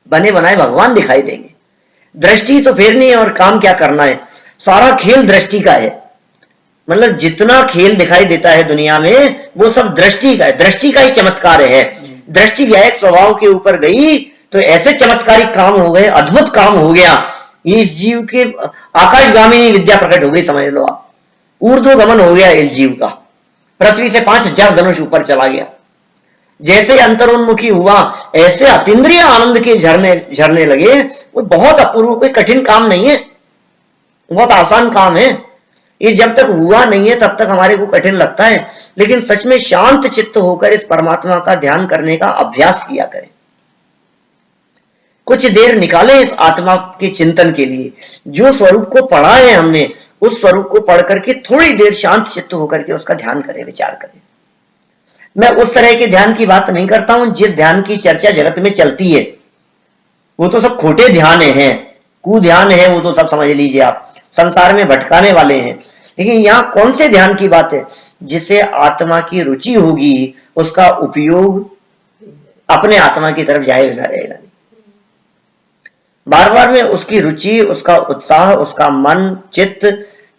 बने बनाए भगवान दिखाई देंगे। दृष्टि तो फेरनी है और काम क्या करना है। सारा खेल दृष्टि का है। मतलब जितना खेल दिखाई देता है दुनिया में वो सब दृष्टि का है, दृष्टि का ही चमत्कार है। दृष्टि गायक स्वभाव के ऊपर गई तो ऐसे चमत्कारिक काम हो गए, अद्भुत काम हो गया। इस जीव के आकाशगामिनी विद्या प्रकट हो गई, समझ लो आप। ऊर्ध्वगमन हो गया इस जीव का, पृथ्वी से 5000 धनुष ऊपर चला गया। जैसे अंतरोन्मुखी हुआ ऐसे अतीन्द्रिय आनंद के झरने झरने लगे। वो बहुत अपूर्व, कोई कठिन काम नहीं है, बहुत आसान काम है। ये जब तक हुआ नहीं है तब तक हमारे को कठिन लगता है, लेकिन सच में शांत चित्त होकर इस परमात्मा का ध्यान करने का अभ्यास किया करें। कुछ देर निकालें इस आत्मा के चिंतन के लिए। जो स्वरूप को पढ़ा है हमने, उस स्वरूप को पढ़ करके थोड़ी देर शांत चित्त होकर के उसका ध्यान करें, विचार करें। मैं उस तरह के ध्यान की बात नहीं करता हूं जिस ध्यान की चर्चा जगत में चलती है। वो तो सब खोटे ध्यान हैं, कुध्यान है, वो तो सब समझ लीजिए आप, संसार में भटकाने वाले हैं। लेकिन यहां कौन से ध्यान की बात है? जिसे आत्मा की रुचि होगी उसका उपयोग अपने आत्मा की तरफ जायज न रहेगा। नहीं, बार बार में उसकी रुचि, उसका उत्साह, उसका मन चित्त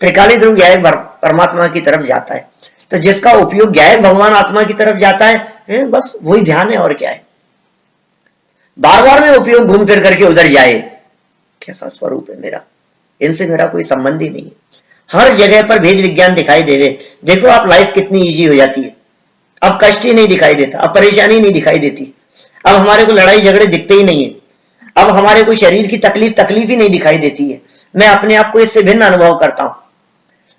त्रिकाली ध्रुव ज्ञायक परमात्मा की तरफ जाता है। तो जिसका उपयोग ज्ञायक भगवान आत्मा की तरफ जाता है, बस वही ध्यान है, और क्या है। बार बार में उपयोग घूम फिर करके उधर जाए, कैसा स्वरूप है मेरा, इनसे मेरा कोई संबंध ही नहीं है। हर जगह पर भेद विज्ञान दिखाई देवे। देखो आप, लाइफ कितनी इजी हो जाती है। अब कष्ट ही नहीं दिखाई देता, अब परेशानी नहीं दिखाई देती, अब हमारे को लड़ाई झगड़े दिखते ही नहीं है, अब हमारे को शरीर की तकलीफ ही नहीं दिखाई देती है। मैं अपने आप को इससे भिन्न अनुभव करता हूं।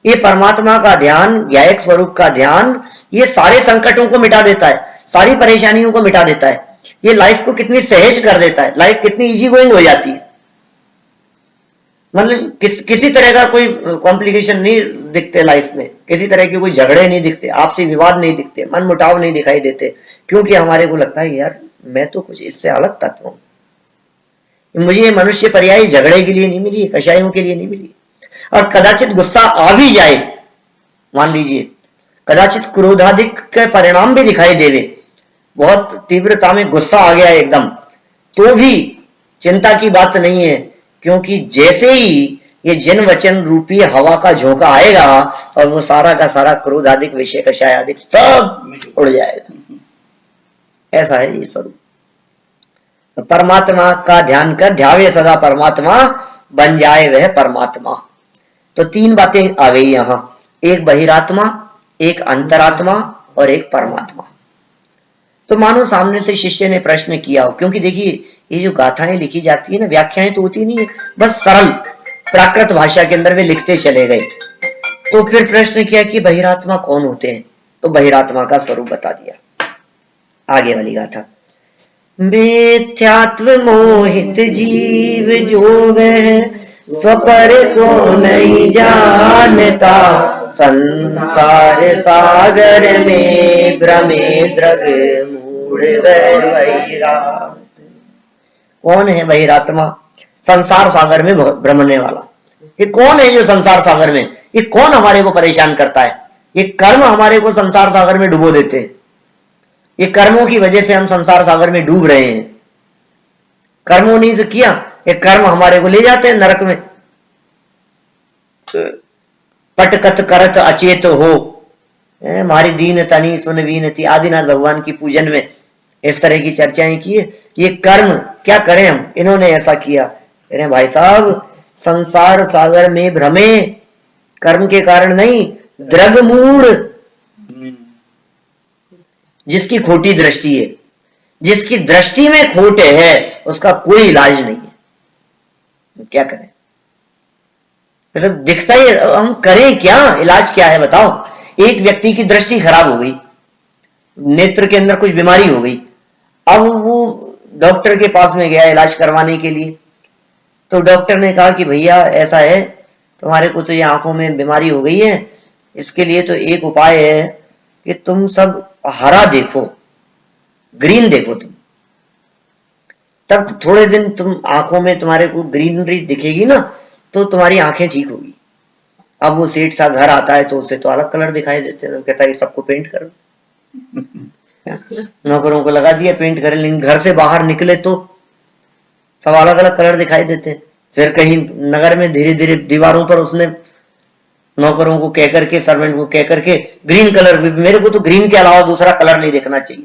ये परमात्मा का ध्यान, ज्ञायक स्वरूप का ध्यान, ये सारे संकटों को मिटा देता है, सारी परेशानियों को मिटा देता है। ये लाइफ को कितनी सहज कर देता है, लाइफ कितनी इजी गोइंग हो जाती है। मतलब किसी तरह का कोई कॉम्प्लिकेशन नहीं दिखते लाइफ में, किसी तरह के कोई झगड़े नहीं दिखते, आपसी विवाद नहीं दिखते, मन मुटाव नहीं दिखाई देते। क्योंकि हमारे को लगता है यार मैं तो कुछ इससे अलग तत्व हूं, मुझे ये मनुष्य पर्याय झगड़े के लिए नहीं मिली, कषायों के लिए नहीं मिली। और कदाचित गुस्सा आ भी जाए, मान लीजिए कदाचित क्रोधाधिक के परिणाम भी दिखाई देवे, बहुत तीव्रता में गुस्सा आ गया एकदम, तो भी चिंता की बात नहीं है। क्योंकि जैसे ही ये जिन वचन रूपी हवा का झोंका आएगा और वो सारा का सारा क्रोधाधिक, विषय कषाय आदि सब उड़ जाएगा। ऐसा है ये स्वरूप। परमात्मा का ध्यान कर, ध्यावे सदा परमात्मा, बन जाए वह परमात्मा। तो तीन बातें आ गई यहां, एक बहिरात्मा, एक अंतरात्मा और एक परमात्मा। तो मानो सामने से शिष्य ने प्रश्न किया हो, क्योंकि देखिए ये जो गाथाएं लिखी जाती है ना, व्याख्याएं तो होती नहीं है, बस सरल प्राकृत भाषा के अंदर वे लिखते चले गए। तो फिर प्रश्न किया कि बहिरात्मा कौन होते हैं, तो बहिरात्मा का स्वरूप बता दिया। आगे वाली गाथा, मिथ्यात्व मोहित जीव जो वह स्वपर को नहीं जानता, संसार सागर में भ्रमे द्रग मूढ़ वह बहिरात। कौन है बहिरात्मा? संसार सागर में भ्रमने वाला। ये कौन है जो संसार सागर में, ये कौन हमारे को परेशान करता है? ये कर्म हमारे को संसार सागर में डुबो देते हैं। ये कर्मों की वजह से हम संसार सागर में डूब रहे हैं। कर्मों ने तो किया, ये कर्म हमारे को ले जाते हैं नरक में। पटकत करत अचेत हो, हमारी दीन तनी सुन वीनती, आदिनाथ भगवान की पूजन में इस तरह की चर्चाएं की है। ये कर्म क्या करें हम, इन्होंने ऐसा किया। अरे भाई साहब, संसार सागर में भ्रमे कर्म के कारण नहीं, द्रग मूढ़, जिसकी खोटी दृष्टि है, जिसकी दृष्टि में खोट है, उसका कोई इलाज नहीं है। क्या करें? मतलब दिखता ही, हम करें क्या? इलाज क्या है बताओ? एक व्यक्ति की दृष्टि खराब हो गई, नेत्र के अंदर कुछ बीमारी हो गई, अब वो डॉक्टर के पास में गया इलाज करवाने के लिए। तो डॉक्टर ने कहा कि भैया ऐसा है, तुम्हारे को तो ये आंखों में बीमारी हो गई है, इसके लिए तो एक उपाय है कि तुम सब हरा देखो, ग्रीन देखो तुम, तब थोड़े दिन तुम आंखों में तुम्हारे को ग्रीनरी दिखेगी ना, तो तुम्हारी आंखें ठीक होगी। अब वो सेठ सा घर आता है तो उसे तो अलग कलर दिखाई देते हैं, तो कहता है सबको पेंट करो। नौकरों को लगा दिया पेंट करे, लेकिन घर से बाहर निकले तो सब अलग अलग कलर दिखाई देते हैं। फिर कहीं नगर में धीरे धीरे दीवारों पर उसने नौकरों को कह करके, सर्वेंट को कह करके, ग्रीन कलर, मेरे को तो ग्रीन के अलावा दूसरा कलर नहीं देखना चाहिए।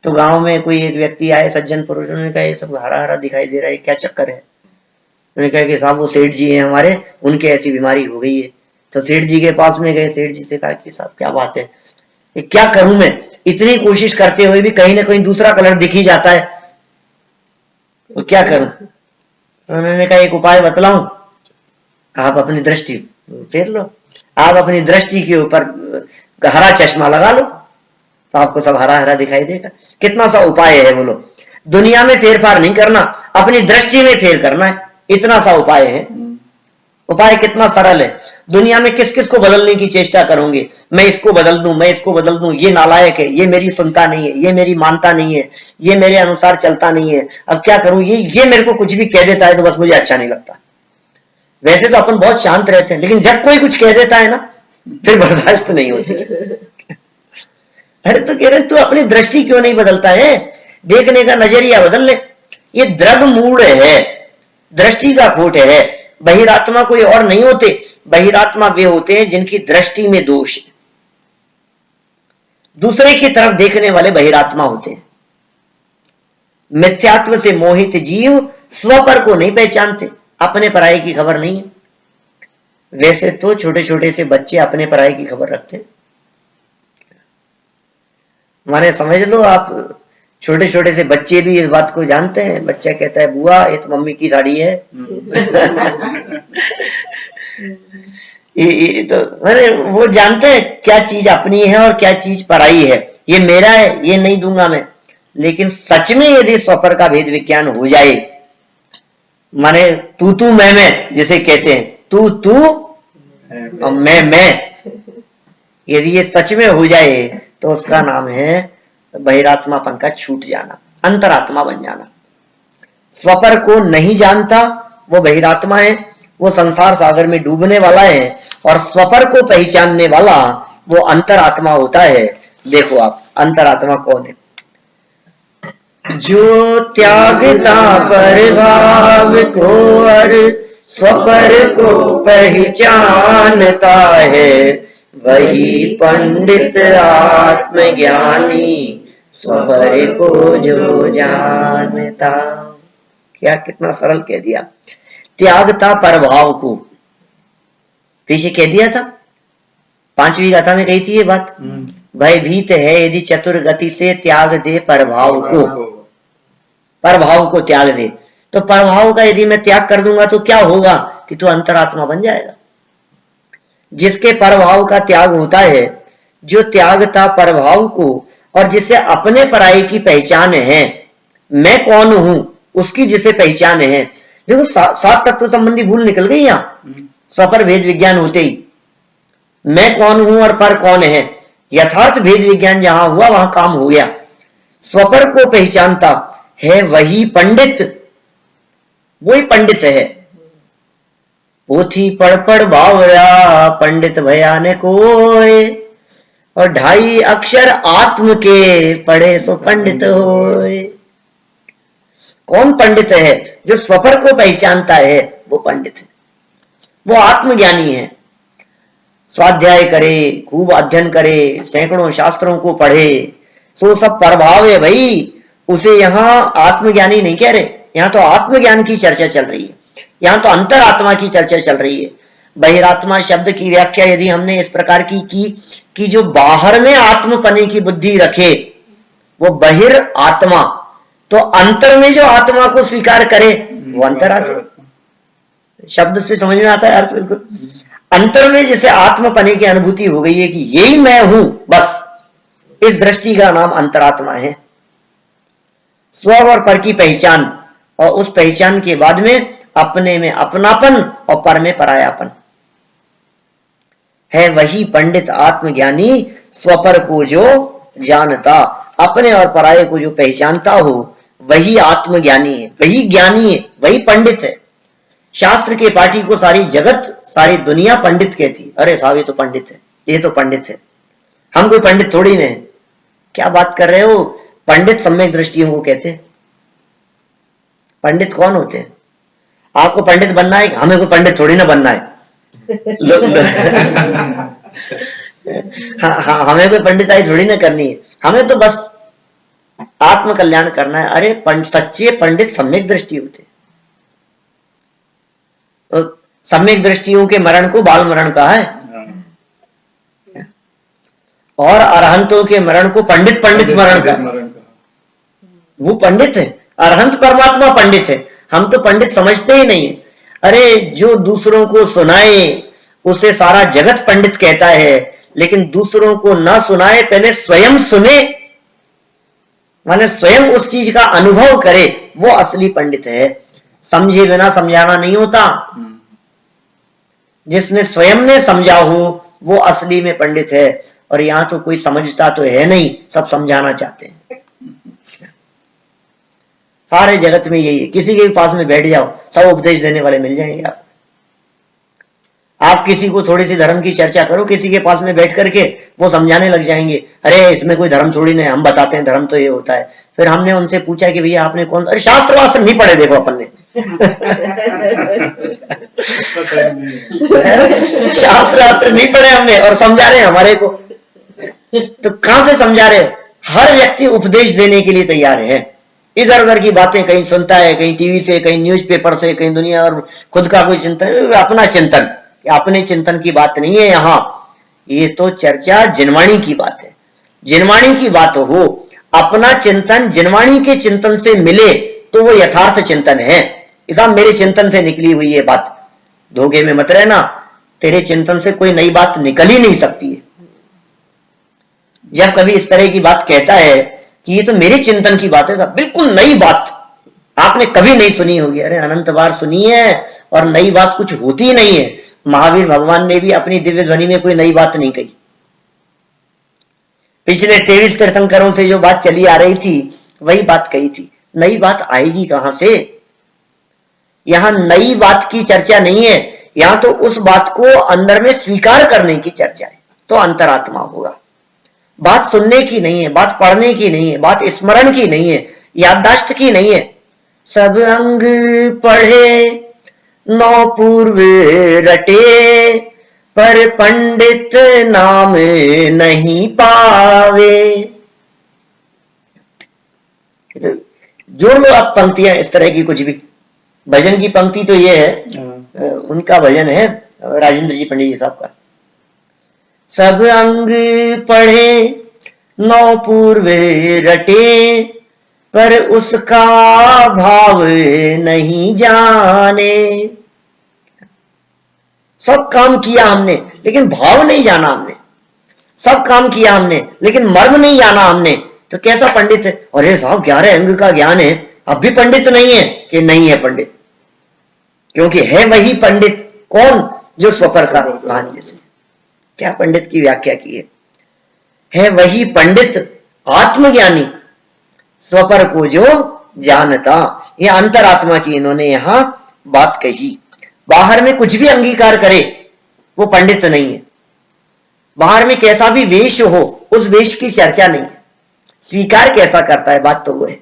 तो गांव में कोई एक व्यक्ति आए, सज्जन पुरुष, उन्होंने कहा ये सब हरा हरा दिखाई दे रहा है, क्या चक्कर है? उन्होंने कहा कि साहब वो सेठ जी हैं हमारे, उनके ऐसी बीमारी हो गई है। तो सेठ जी के पास में गए, सेठ जी से कहा कि साहब क्या बात है, ये क्या करूं मैं, इतनी कोशिश करते हुए भी कहीं ना कहीं दूसरा कलर दिख ही जाता है, तो क्या करूं? उन्होंने कहा एक उपाय बतलाऊं, आप अपनी दृष्टि फेर लो, आप अपनी दृष्टि के ऊपर हरा चश्मा लगा लो, तो आपको सब हरा हरा दिखाई देगा। कितना सा उपाय है बोलो? दुनिया में फेरफार नहीं करना, अपनी दृष्टि में फेर करना है, इतना सा उपाय है। उपाय कितना सरल है। दुनिया में किस किस को बदलने की चेष्टा करोगे, मैं इसको बदल दूं, मैं इसको बदल दूं, ये नालायक है, ये मेरी सुनता नहीं है, ये मेरी मानता नहीं है, ये मेरे अनुसार चलता नहीं है, अब क्या करूं, ये मेरे को कुछ भी कह देता है तो बस मुझे अच्छा नहीं लगता। वैसे तो अपन बहुत शांत रहते हैं, लेकिन जब कोई कुछ कह देता है ना, फिर बर्दाश्त नहीं होती। अरे तो कह रहे तू अपनी दृष्टि क्यों नहीं बदलता है, देखने का नजरिया बदल ले। ये द्रग मूढ़ है, दृष्टि का खोट है। बहिरात्मा कोई और नहीं होते, बहिरात्मा वे होते हैं जिनकी दृष्टि में दोष है, दूसरे की तरफ देखने वाले बहिरात्मा होते हैं। मिथ्यात्व से मोहित जीव स्वपर को नहीं पहचानते, अपने पराये की खबर नहीं है। वैसे तो छोटे छोटे से बच्चे अपने पराये की खबर रखते हैं। माने समझ लो आप, छोटे छोटे से बच्चे भी इस बात को जानते हैं। बच्चा कहता है बुआ ये तो मम्मी की साड़ी है। ये तो अरे वो जानते हैं क्या चीज अपनी है और क्या चीज पराई है। ये मेरा है, ये नहीं दूंगा मैं। लेकिन सच में यदि स्वपर का भेद विज्ञान हो जाए, माने तू मैं जिसे कहते हैं, तू और मैं, यदि ये सच में हो जाए तो उसका नाम है बहिरात्मापन का छूट जाना, अंतरात्मा बन जाना। स्वपर को नहीं जानता वो बहिरात्मा है, वो संसार सागर में डूबने वाला है, और स्वपर को पहचानने वाला वो अंतरात्मा होता है। देखो आप अंतरात्मा कौन है? जो त्यागता परभाव को और स्वपर को पहचानता है, वही पंडित आत्मज्ञानी स्वपर को जो जानता। क्या कितना सरल कह दिया। त्यागता परभाव को, पीछे कह दिया था 5वीं गाथा में कही थी ये बात। भयभीत है यदि चतुर गति से त्याग दे परभाव को, परभाव को त्याग दे। तो परभाव का यदि मैं त्याग कर दूंगा तो क्या होगा कि तू अंतरात्मा बन जाएगा। जिसके परभाव का त्याग होता है, जो त्यागता परभाव को, और जिसे अपने पराये की पहचान है, मैं कौन हूं उसकी जिसे पहचान है। देखो 7 तत्व संबंधी भूल निकल गई यहां स्वपर भेद विज्ञान होते ही। मैं कौन हूं और पर कौन है, यथार्थ भेद विज्ञान जहां हुआ वहां काम हो गया। स्वपर को पहचानता है वही पंडित, वही पंडित है। पोथी पढ़ पढ़ बावरा पंडित भयाने कोय, और 2.5 अक्षर आत्म के पढ़े सो पंडित होए। कौन पंडित है? जो स्वपर को पहचानता है वो पंडित है, वो आत्मज्ञानी है। स्वाध्याय करे, खूब अध्ययन करे, सैकड़ों शास्त्रों को पढ़े, सो सब प्रभाव है भाई। उसे यहाँ आत्मज्ञानी नहीं कह रहे, यहाँ तो आत्मज्ञान की चर्चा चल रही है, यहाँ तो अंतरात्मा की चर्चा चल रही है। बहिरात्मा शब्द की व्याख्या यदि हमने इस प्रकार की कि जो बाहर में आत्मपने की बुद्धि रखे वो बहिर आत्मा, तो अंतर में जो आत्मा को स्वीकार करे वो अंतरात्मा। शब्द से समझ में आता है अर्थ बिल्कुल। अंतर में जैसे आत्मपने की अनुभूति हो गई है कि यही मैं हूं, बस इस दृष्टि का नाम अंतरात्मा है। स्व और पर की पहचान, और उस पहचान के बाद में अपने में अपनापन और पर में परायापन है। वही पंडित आत्मज्ञानी स्वपर को जो जानता, अपने और पराये को जो पहचानता हो वही आत्मज्ञानी है, वही ज्ञानी है, वही पंडित है। शास्त्र के पाठी को सारी जगत, सारी दुनिया पंडित कहती। अरे साहब ये तो पंडित है, ये तो पंडित है, हम कोई पंडित थोड़ी नहीं। क्या बात कर रहे हो? पंडित सम्यक दृष्टियों को कहते हैं। पंडित कौन होते हैं? आपको पंडित बनना है, हमें कोई पंडित थोड़ी ना बनना है। हाँ, हमें कोई पंडिताई थोड़ी ना करनी है, हमें तो बस आत्म कल्याण करना है। अरे सच्चे पंडित सम्यक दृष्टि होते। सम्यक दृष्टियों के मरण को बाल मरण कहा है, और अरहंतों के मरण को पंडित मरण कहा। वो पंडित है, अरहंत परमात्मा पंडित है, हम तो पंडित समझते ही नहीं है। अरे जो दूसरों को सुनाए उसे सारा जगत पंडित कहता है, लेकिन दूसरों को ना सुनाए, पहले स्वयं सुने, माने स्वयं उस चीज का अनुभव करे, वो असली पंडित है। समझे बिना समझाना नहीं होता। जिसने स्वयं ने समझा हो वो असली में पंडित है। और यहां तो कोई समझता तो है नहीं, सब समझाना चाहते हैं। सारे जगत में यही है, किसी के भी पास में बैठ जाओ सब उपदेश देने वाले मिल जाएंगे आपको। आप किसी को थोड़ी सी धर्म की चर्चा करो किसी के पास में बैठ करके, वो समझाने लग जाएंगे, अरे इसमें कोई धर्म थोड़ी नहीं, हम बताते हैं धर्म तो ये होता है। फिर हमने उनसे पूछा कि भैया आपने कौन, अरे शास्त्र वास्त्र नहीं पढ़े देखो अपन ने। शास्त्र वास्त्र नहीं पढ़े हमने, और समझा रहे हैं हमारे को। तो कहां से समझा रहे हो? हर व्यक्ति उपदेश देने के लिए तैयार है। इधर उधर की बातें कहीं सुनता है, कहीं टीवी से, कहीं न्यूज़पेपर से, कहीं दुनिया, और खुद का कोई चिंतन, अपना चिंतन। अपने चिंतन की बात नहीं है यहाँ, ये तो चर्चा जिनवाणी की बात है। जिनवाणी की बात हो, अपना चिंतन जिनवाणी के चिंतन से मिले तो वो यथार्थ चिंतन है। इसा मेरे चिंतन से निकली हुई है बात, धोखे में मत रहना, तेरे चिंतन से कोई नई बात निकल ही नहीं सकती है। जब कभी इस तरह की बात कहता है कि ये तो मेरे चिंतन की बात है, बिल्कुल नई बात आपने कभी नहीं सुनी होगी। अरे अनंत बार सुनी है, और नई बात कुछ होती नहीं है। महावीर भगवान ने भी अपनी दिव्य ध्वनि में कोई नई बात नहीं कही। पिछले 23 तीर्थंकरों से जो बात चली आ रही थी वही बात कही थी। नई बात आएगी कहां से? यहां नई बात की चर्चा नहीं है, यहां तो उस बात को अंदर में स्वीकार करने की चर्चा है, तो अंतरात्मा होगा। बात सुनने की नहीं है, बात पढ़ने की नहीं है, बात स्मरण की नहीं है, याददाश्त की नहीं है। सब अंग पढ़े 9 पूर्व रटे, पर पंडित नाम नहीं पावे। तो जोड़ लो आप पंक्तियां इस तरह की कुछ भी। भजन की पंक्ति तो ये है, उनका भजन है राजेंद्र जी पंडित जी साहब का। सब अंग पढ़े 9 पूर्व रटे, पर उसका भाव नहीं जाने। सब काम किया हमने लेकिन भाव नहीं जाना हमने, सब काम किया हमने लेकिन मर्म नहीं जाना हमने, तो कैसा पंडित है? अरे साहब 11 अंग का ज्ञान है, अब भी पंडित नहीं है कि नहीं है पंडित, क्योंकि है वही पंडित। कौन? जो स्वपर का भान जैसे। क्या पंडित की व्याख्या की है वही पंडित आत्मज्ञानी, स्वपर को जो जानता। ये अंतरात्मा की इन्होंने यहां बात कही। बाहर में कुछ भी अंगीकार करे वो पंडित नहीं है। बाहर में कैसा भी वेश हो, उस वेश की चर्चा नहीं है। स्वीकार कैसा करता है, बात तो वो है।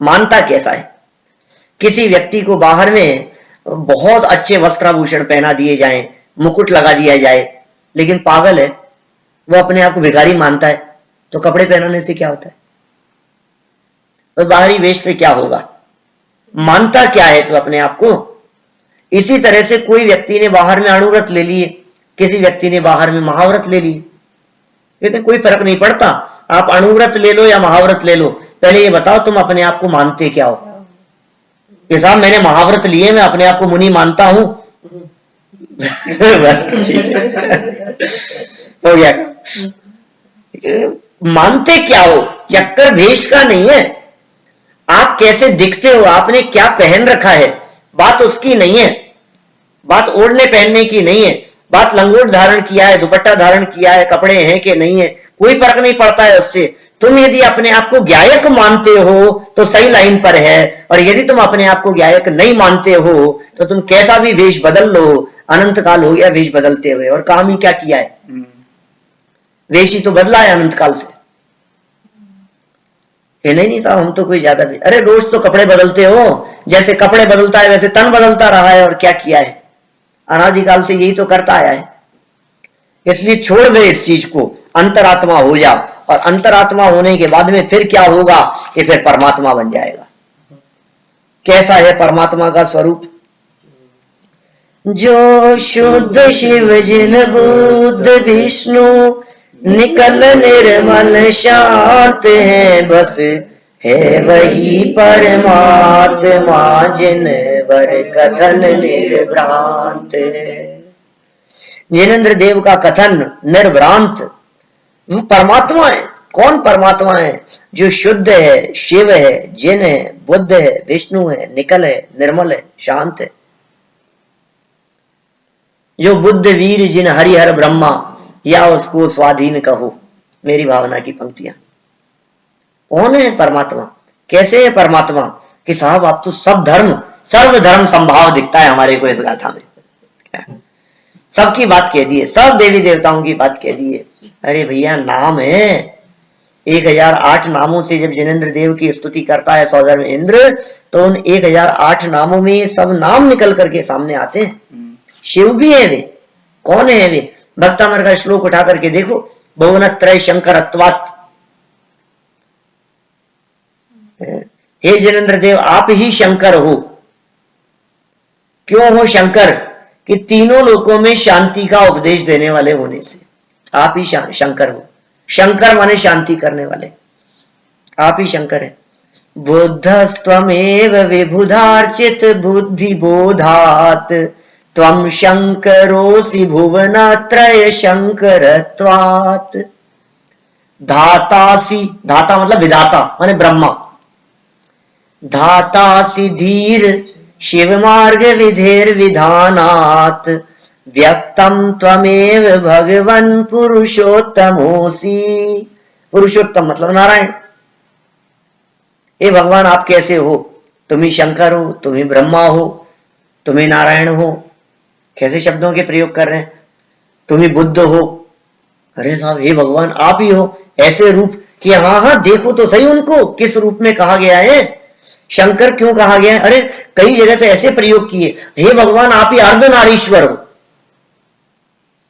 मानता कैसा है। किसी व्यक्ति को बाहर में बहुत अच्छे वस्त्राभूषण पहना दिए जाएं, मुकुट लगा दिया जाए, लेकिन पागल है, वो अपने आप को भिखारी मानता है, तो कपड़े पहनाने से क्या होता है? और बाहरी वेश से क्या होगा? मानता क्या है तो अपने आप को। इसी तरह से कोई व्यक्ति ने बाहर में अणुव्रत ले लिए, किसी व्यक्ति ने बाहर में महाव्रत ले लिए, लेकिन कोई फर्क नहीं पड़ता। आप अणुव्रत ले लो या महाव्रत ले लो, पहले ये बताओ तुम अपने आप को मानते क्या हो? ये साहब मैंने महाव्रत लिए, मैं अपने आप को मुनि मानता हूं। हो गया। मानते क्या हो? चक्कर भेष का नहीं है। आप कैसे दिखते हो, आपने क्या पहन रखा है, बात उसकी नहीं है। बात ओढ़ने पहनने की नहीं है। बात लंगोट धारण किया है, दुपट्टा धारण किया है, कपड़े हैं कि नहीं है, कोई फर्क नहीं पड़ता है उससे। तुम यदि अपने आप को ज्ञायक मानते हो तो सही लाइन पर है, और यदि तुम अपने आप को ज्ञायक नहीं मानते हो तो तुम कैसा भी वेश बदल लो, अनंत काल हो गया वेश बदलते हुए, और काम ही क्या किया है? वेश ही तो बदला है अनंत काल से। नहीं साहब हम तो कोई ज्यादा भी, अरे रोज तो कपड़े बदलते हो, जैसे कपड़े बदलता है वैसे तन बदलता रहा है, और क्या किया है? अनादिकाल से यही तो करता आया है। इसलिए छोड़ दे इस चीज को, अंतरात्मा हो जाओ, और अंतरात्मा होने के बाद में फिर क्या होगा कि फिर परमात्मा बन जाएगा। कैसा है परमात्मा का स्वरूप? जो शुद्ध शिव जिन बुद्ध विष्णु, निकल निर्मल शांत है, बस है वही परमात्मा जिन वर कथन निर्भ्रांत। जिनेंद्र देव का कथन निर्भ्रांत, वो परमात्मा है। कौन परमात्मा है? जो शुद्ध है, शिव है, जिन है, बुद्ध है, विष्णु है, निकल है, निर्मल है, शांत है। जो बुद्ध वीर जिन हरिहर ब्रह्मा, या उसको स्वाधीन कहो, मेरी भावना की पंक्तियां। कौन है परमात्मा? कैसे है परमात्मा? कि साहब आप तो सब धर्म, सर्व धर्म संभाव दिखता है हमारे को इस गाथा में। सबकी बात कह दी है, सब देवी देवताओं की बात कह दी है। अरे भैया नाम है, 1008 नामों से जब जिनेंद्र देव की स्तुति करता है सौधर्म इंद्र, तो उन 1008 नामों में सब नाम निकल करके सामने आते हैं। शिव भी है वे। कौन है वे? भक्तामर का श्लोक उठा करके देखो, भुवनत्रय शंकरत्वात्। हे जिनेंद्र देव आप ही शंकर हो। क्यों हो शंकर? कि तीनों लोकों में शांति का उपदेश देने वाले होने से आप ही शंकर हो। शंकर माने शांति करने वाले, आप ही शंकर है। बुद्धस्त्वमेव विबुधार्चित बुद्धि बोधात्, त्वं शंकरोसि भुवनत्रय शंकरत्वात्। धातासि, धाता मतलब विधाता माने ब्रह्मा। धातासि धीर शिव मार्ग विधेर विधानात्, व्यक्तम त्वमेव भगवन् पुरुषोत्तमोसि। पुरुषोत्तम मतलब नारायण। हे भगवान आप कैसे हो? तुम ही शंकर हो, तुम ही ब्रह्मा हो, तुम ही नारायण हो। कैसे शब्दों के प्रयोग कर रहे हैं? तुम ही बुद्ध हो। अरे साहब हे भगवान आप ही हो। ऐसे रूप कि हाँ देखो तो सही उनको किस रूप में कहा गया है। शंकर क्यों कहा गया है? अरे कई जगह तो ऐसे प्रयोग किए, हे भगवान आप ही अर्धनारीश्वर हो।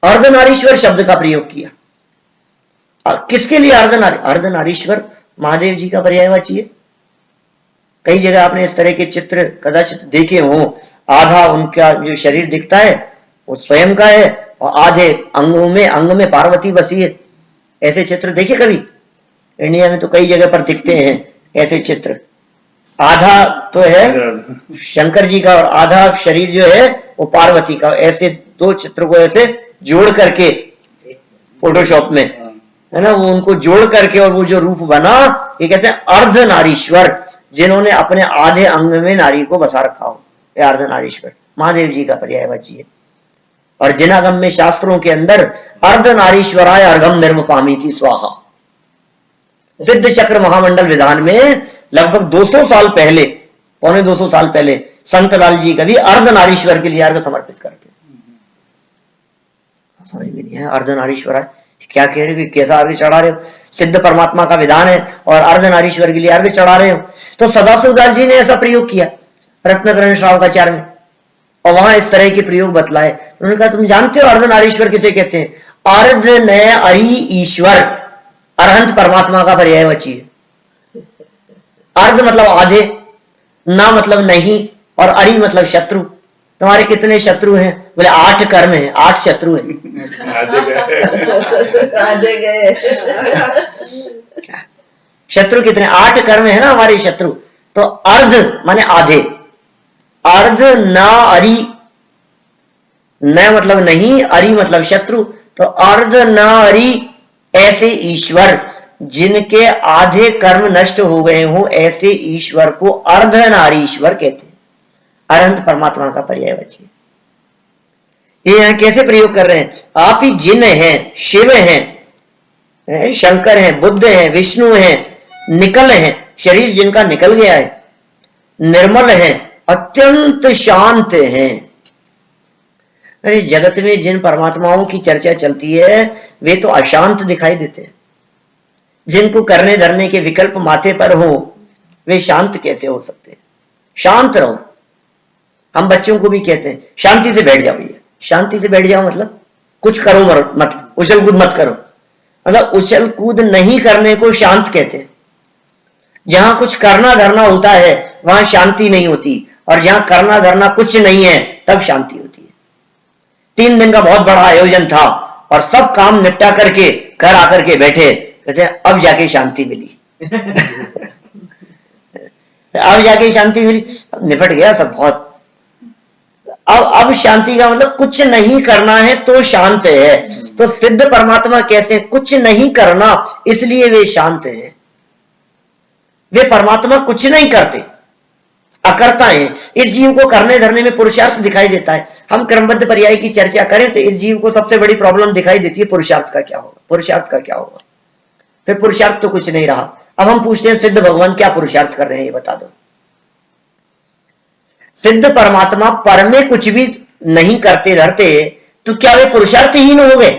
अर्धनारीश्वर शब्द का प्रयोग किया। किसके लिए अर्धनारीश्वर? महादेव जी का पर्यायवाची है। कई जगह आपने इस तरह के चित्र कदाचित देखे हों, आधा उनका जो शरीर दिखता है वो स्वयं का है और आधे अंग में पार्वती बसी है। ऐसे चित्र देखे कभी? इंडिया में तो कई जगह पर दिखते हैं ऐसे चित्र। आधा तो है शंकर जी का और आधा शरीर जो है वो पार्वती का। ऐसे दो चित्र को ऐसे जोड़ करके फोटोशॉप में, है ना, वो उनको जोड़ करके और वो जो रूप बना, ये कहते हैं अर्ध नारीश्वर, जिन्होंने अपने आधे अंग में नारी को बसा रखा हो, ये अर्ध नारीश्वर महादेव जी का पर्यायवाची है। और जिनागम में शास्त्रों के अंदर अर्ध नारीश्वराय अर्घम निर्मपामी थी स्वाहा। सिद्ध चक्र महामंडल विधान में लगभग 200 साल पहले, पौने 200 साल पहले संत लाल जी कभी अर्ध नारीश्वर के लिए अर्घ समर्पित करते। समझ में नहीं है अर्ध नारीश्वर क्या कह रहे हो, कैसा अर्घ चढ़ा रहे हो? सिद्ध परमात्मा का विधान है और अर्ध नारीश्वर के लिए अर्घ चढ़ा रहे हो। तो सदाशिवदास जी ने ऐसा प्रयोग किया रत्नकरण श्रावकाचार्य में, और वहां इस तरह के प्रयोग बतलाए। उन्होंने कहा तुम जानते हो अर्ध नारीश्वर किसे कहते हैं? अर्ध न अरि ईश्वर, अरहंत परमात्मा का पर्यायवाची है। अर्ध मतलब आधे, ना मतलब नहीं, और अरि मतलब शत्रु। तुम्हारे कितने शत्रु हैं? बोले 8 कर्म हैं, 8 शत्रु हैं। आधे गए। शत्रु कितने? 8 कर्म है ना हमारे शत्रु। तो अर्ध माने आधे, अर्ध ना अरि, न मतलब नहीं, अरि मतलब शत्रु। तो अर्ध ना अरि ऐसे ईश्वर जिनके आधे कर्म नष्ट हो गए हो, ऐसे ईश्वर को अर्ध नारीश्वर कहते हैं, अनंत परमात्मा का पर्यायवाची। ये यहां कैसे प्रयोग कर रहे हैं? आप ही जिन हैं, शिव हैं, शंकर हैं, बुद्ध हैं, विष्णु हैं, निकल हैं, शरीर जिनका निकल गया है, निर्मल हैं, अत्यंत शांत हैं। अरे जगत में जिन परमात्माओं की चर्चा चलती है वे तो अशांत दिखाई देते हैं। जिनको करने धरने के विकल्प माथे पर हो वे शांत कैसे हो सकते हैं? शांत रहो। हम बच्चों को भी कहते हैं शांति से बैठ जाओ। भैया शांति से बैठ जाओ मतलब कुछ करो मत, उछल कूद मत करो। मतलब उछल कूद नहीं करने को शांत कहते हैं। जहां कुछ करना धरना होता है वहां शांति नहीं होती, और जहां करना धरना कुछ नहीं है तब शांति होती है। 3 दिन का बहुत बड़ा आयोजन था और सब काम निपटा करके घर आकर के बैठे, कहते हैं अब जाके शांति मिली। अब जाके शांति मिली, निपट गया सब बहुत। अब शांति का मतलब कुछ नहीं करना है तो शांत है। तो सिद्ध परमात्मा कैसे? कुछ नहीं करना, इसलिए वे शांत हैं। वे परमात्मा कुछ नहीं करते, अकर्ता है। इस जीव को करने धरने में पुरुषार्थ दिखाई देता है। हम क्रमबद्ध पर्याय की चर्चा करें तो इस जीव को सबसे बड़ी प्रॉब्लम दिखाई देती है पुरुषार्थ का क्या होगा, पुरुषार्थ का क्या होगा। फिर पुरुषार्थ तो कुछ नहीं रहा। अब हम पूछते हैं सिद्ध भगवान क्या पुरुषार्थ कर रहे हैं, ये बता दो। सिद्ध परमात्मा पर में कुछ भी नहीं करते धरते तो क्या वे पुरुषार्थहीन हो गए?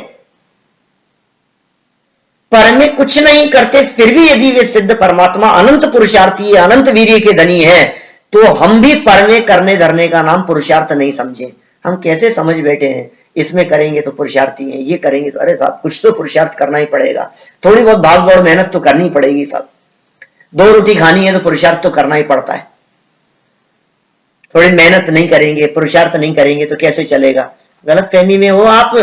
पर में कुछ नहीं करते फिर भी यदि वे सिद्ध परमात्मा अनंत पुरुषार्थी, अनंत वीर्य के धनी है, तो हम भी पर में करने धरने का नाम पुरुषार्थ नहीं समझे। हम कैसे समझ बैठे हैं इसमें करेंगे तो पुरुषार्थी है, ये करेंगे तो, अरे साहब कुछ तो पुरुषार्थ करना ही पड़ेगा। थोड़ी बहुत भाग दौड़ मेहनत तो करनी पड़ेगी साहब। 2 रोटी खानी है तो पुरुषार्थ तो करना ही पड़ता है। थोड़ी मेहनत नहीं करेंगे, पुरुषार्थ नहीं करेंगे तो कैसे चलेगा? गलत फहमी में हो आप।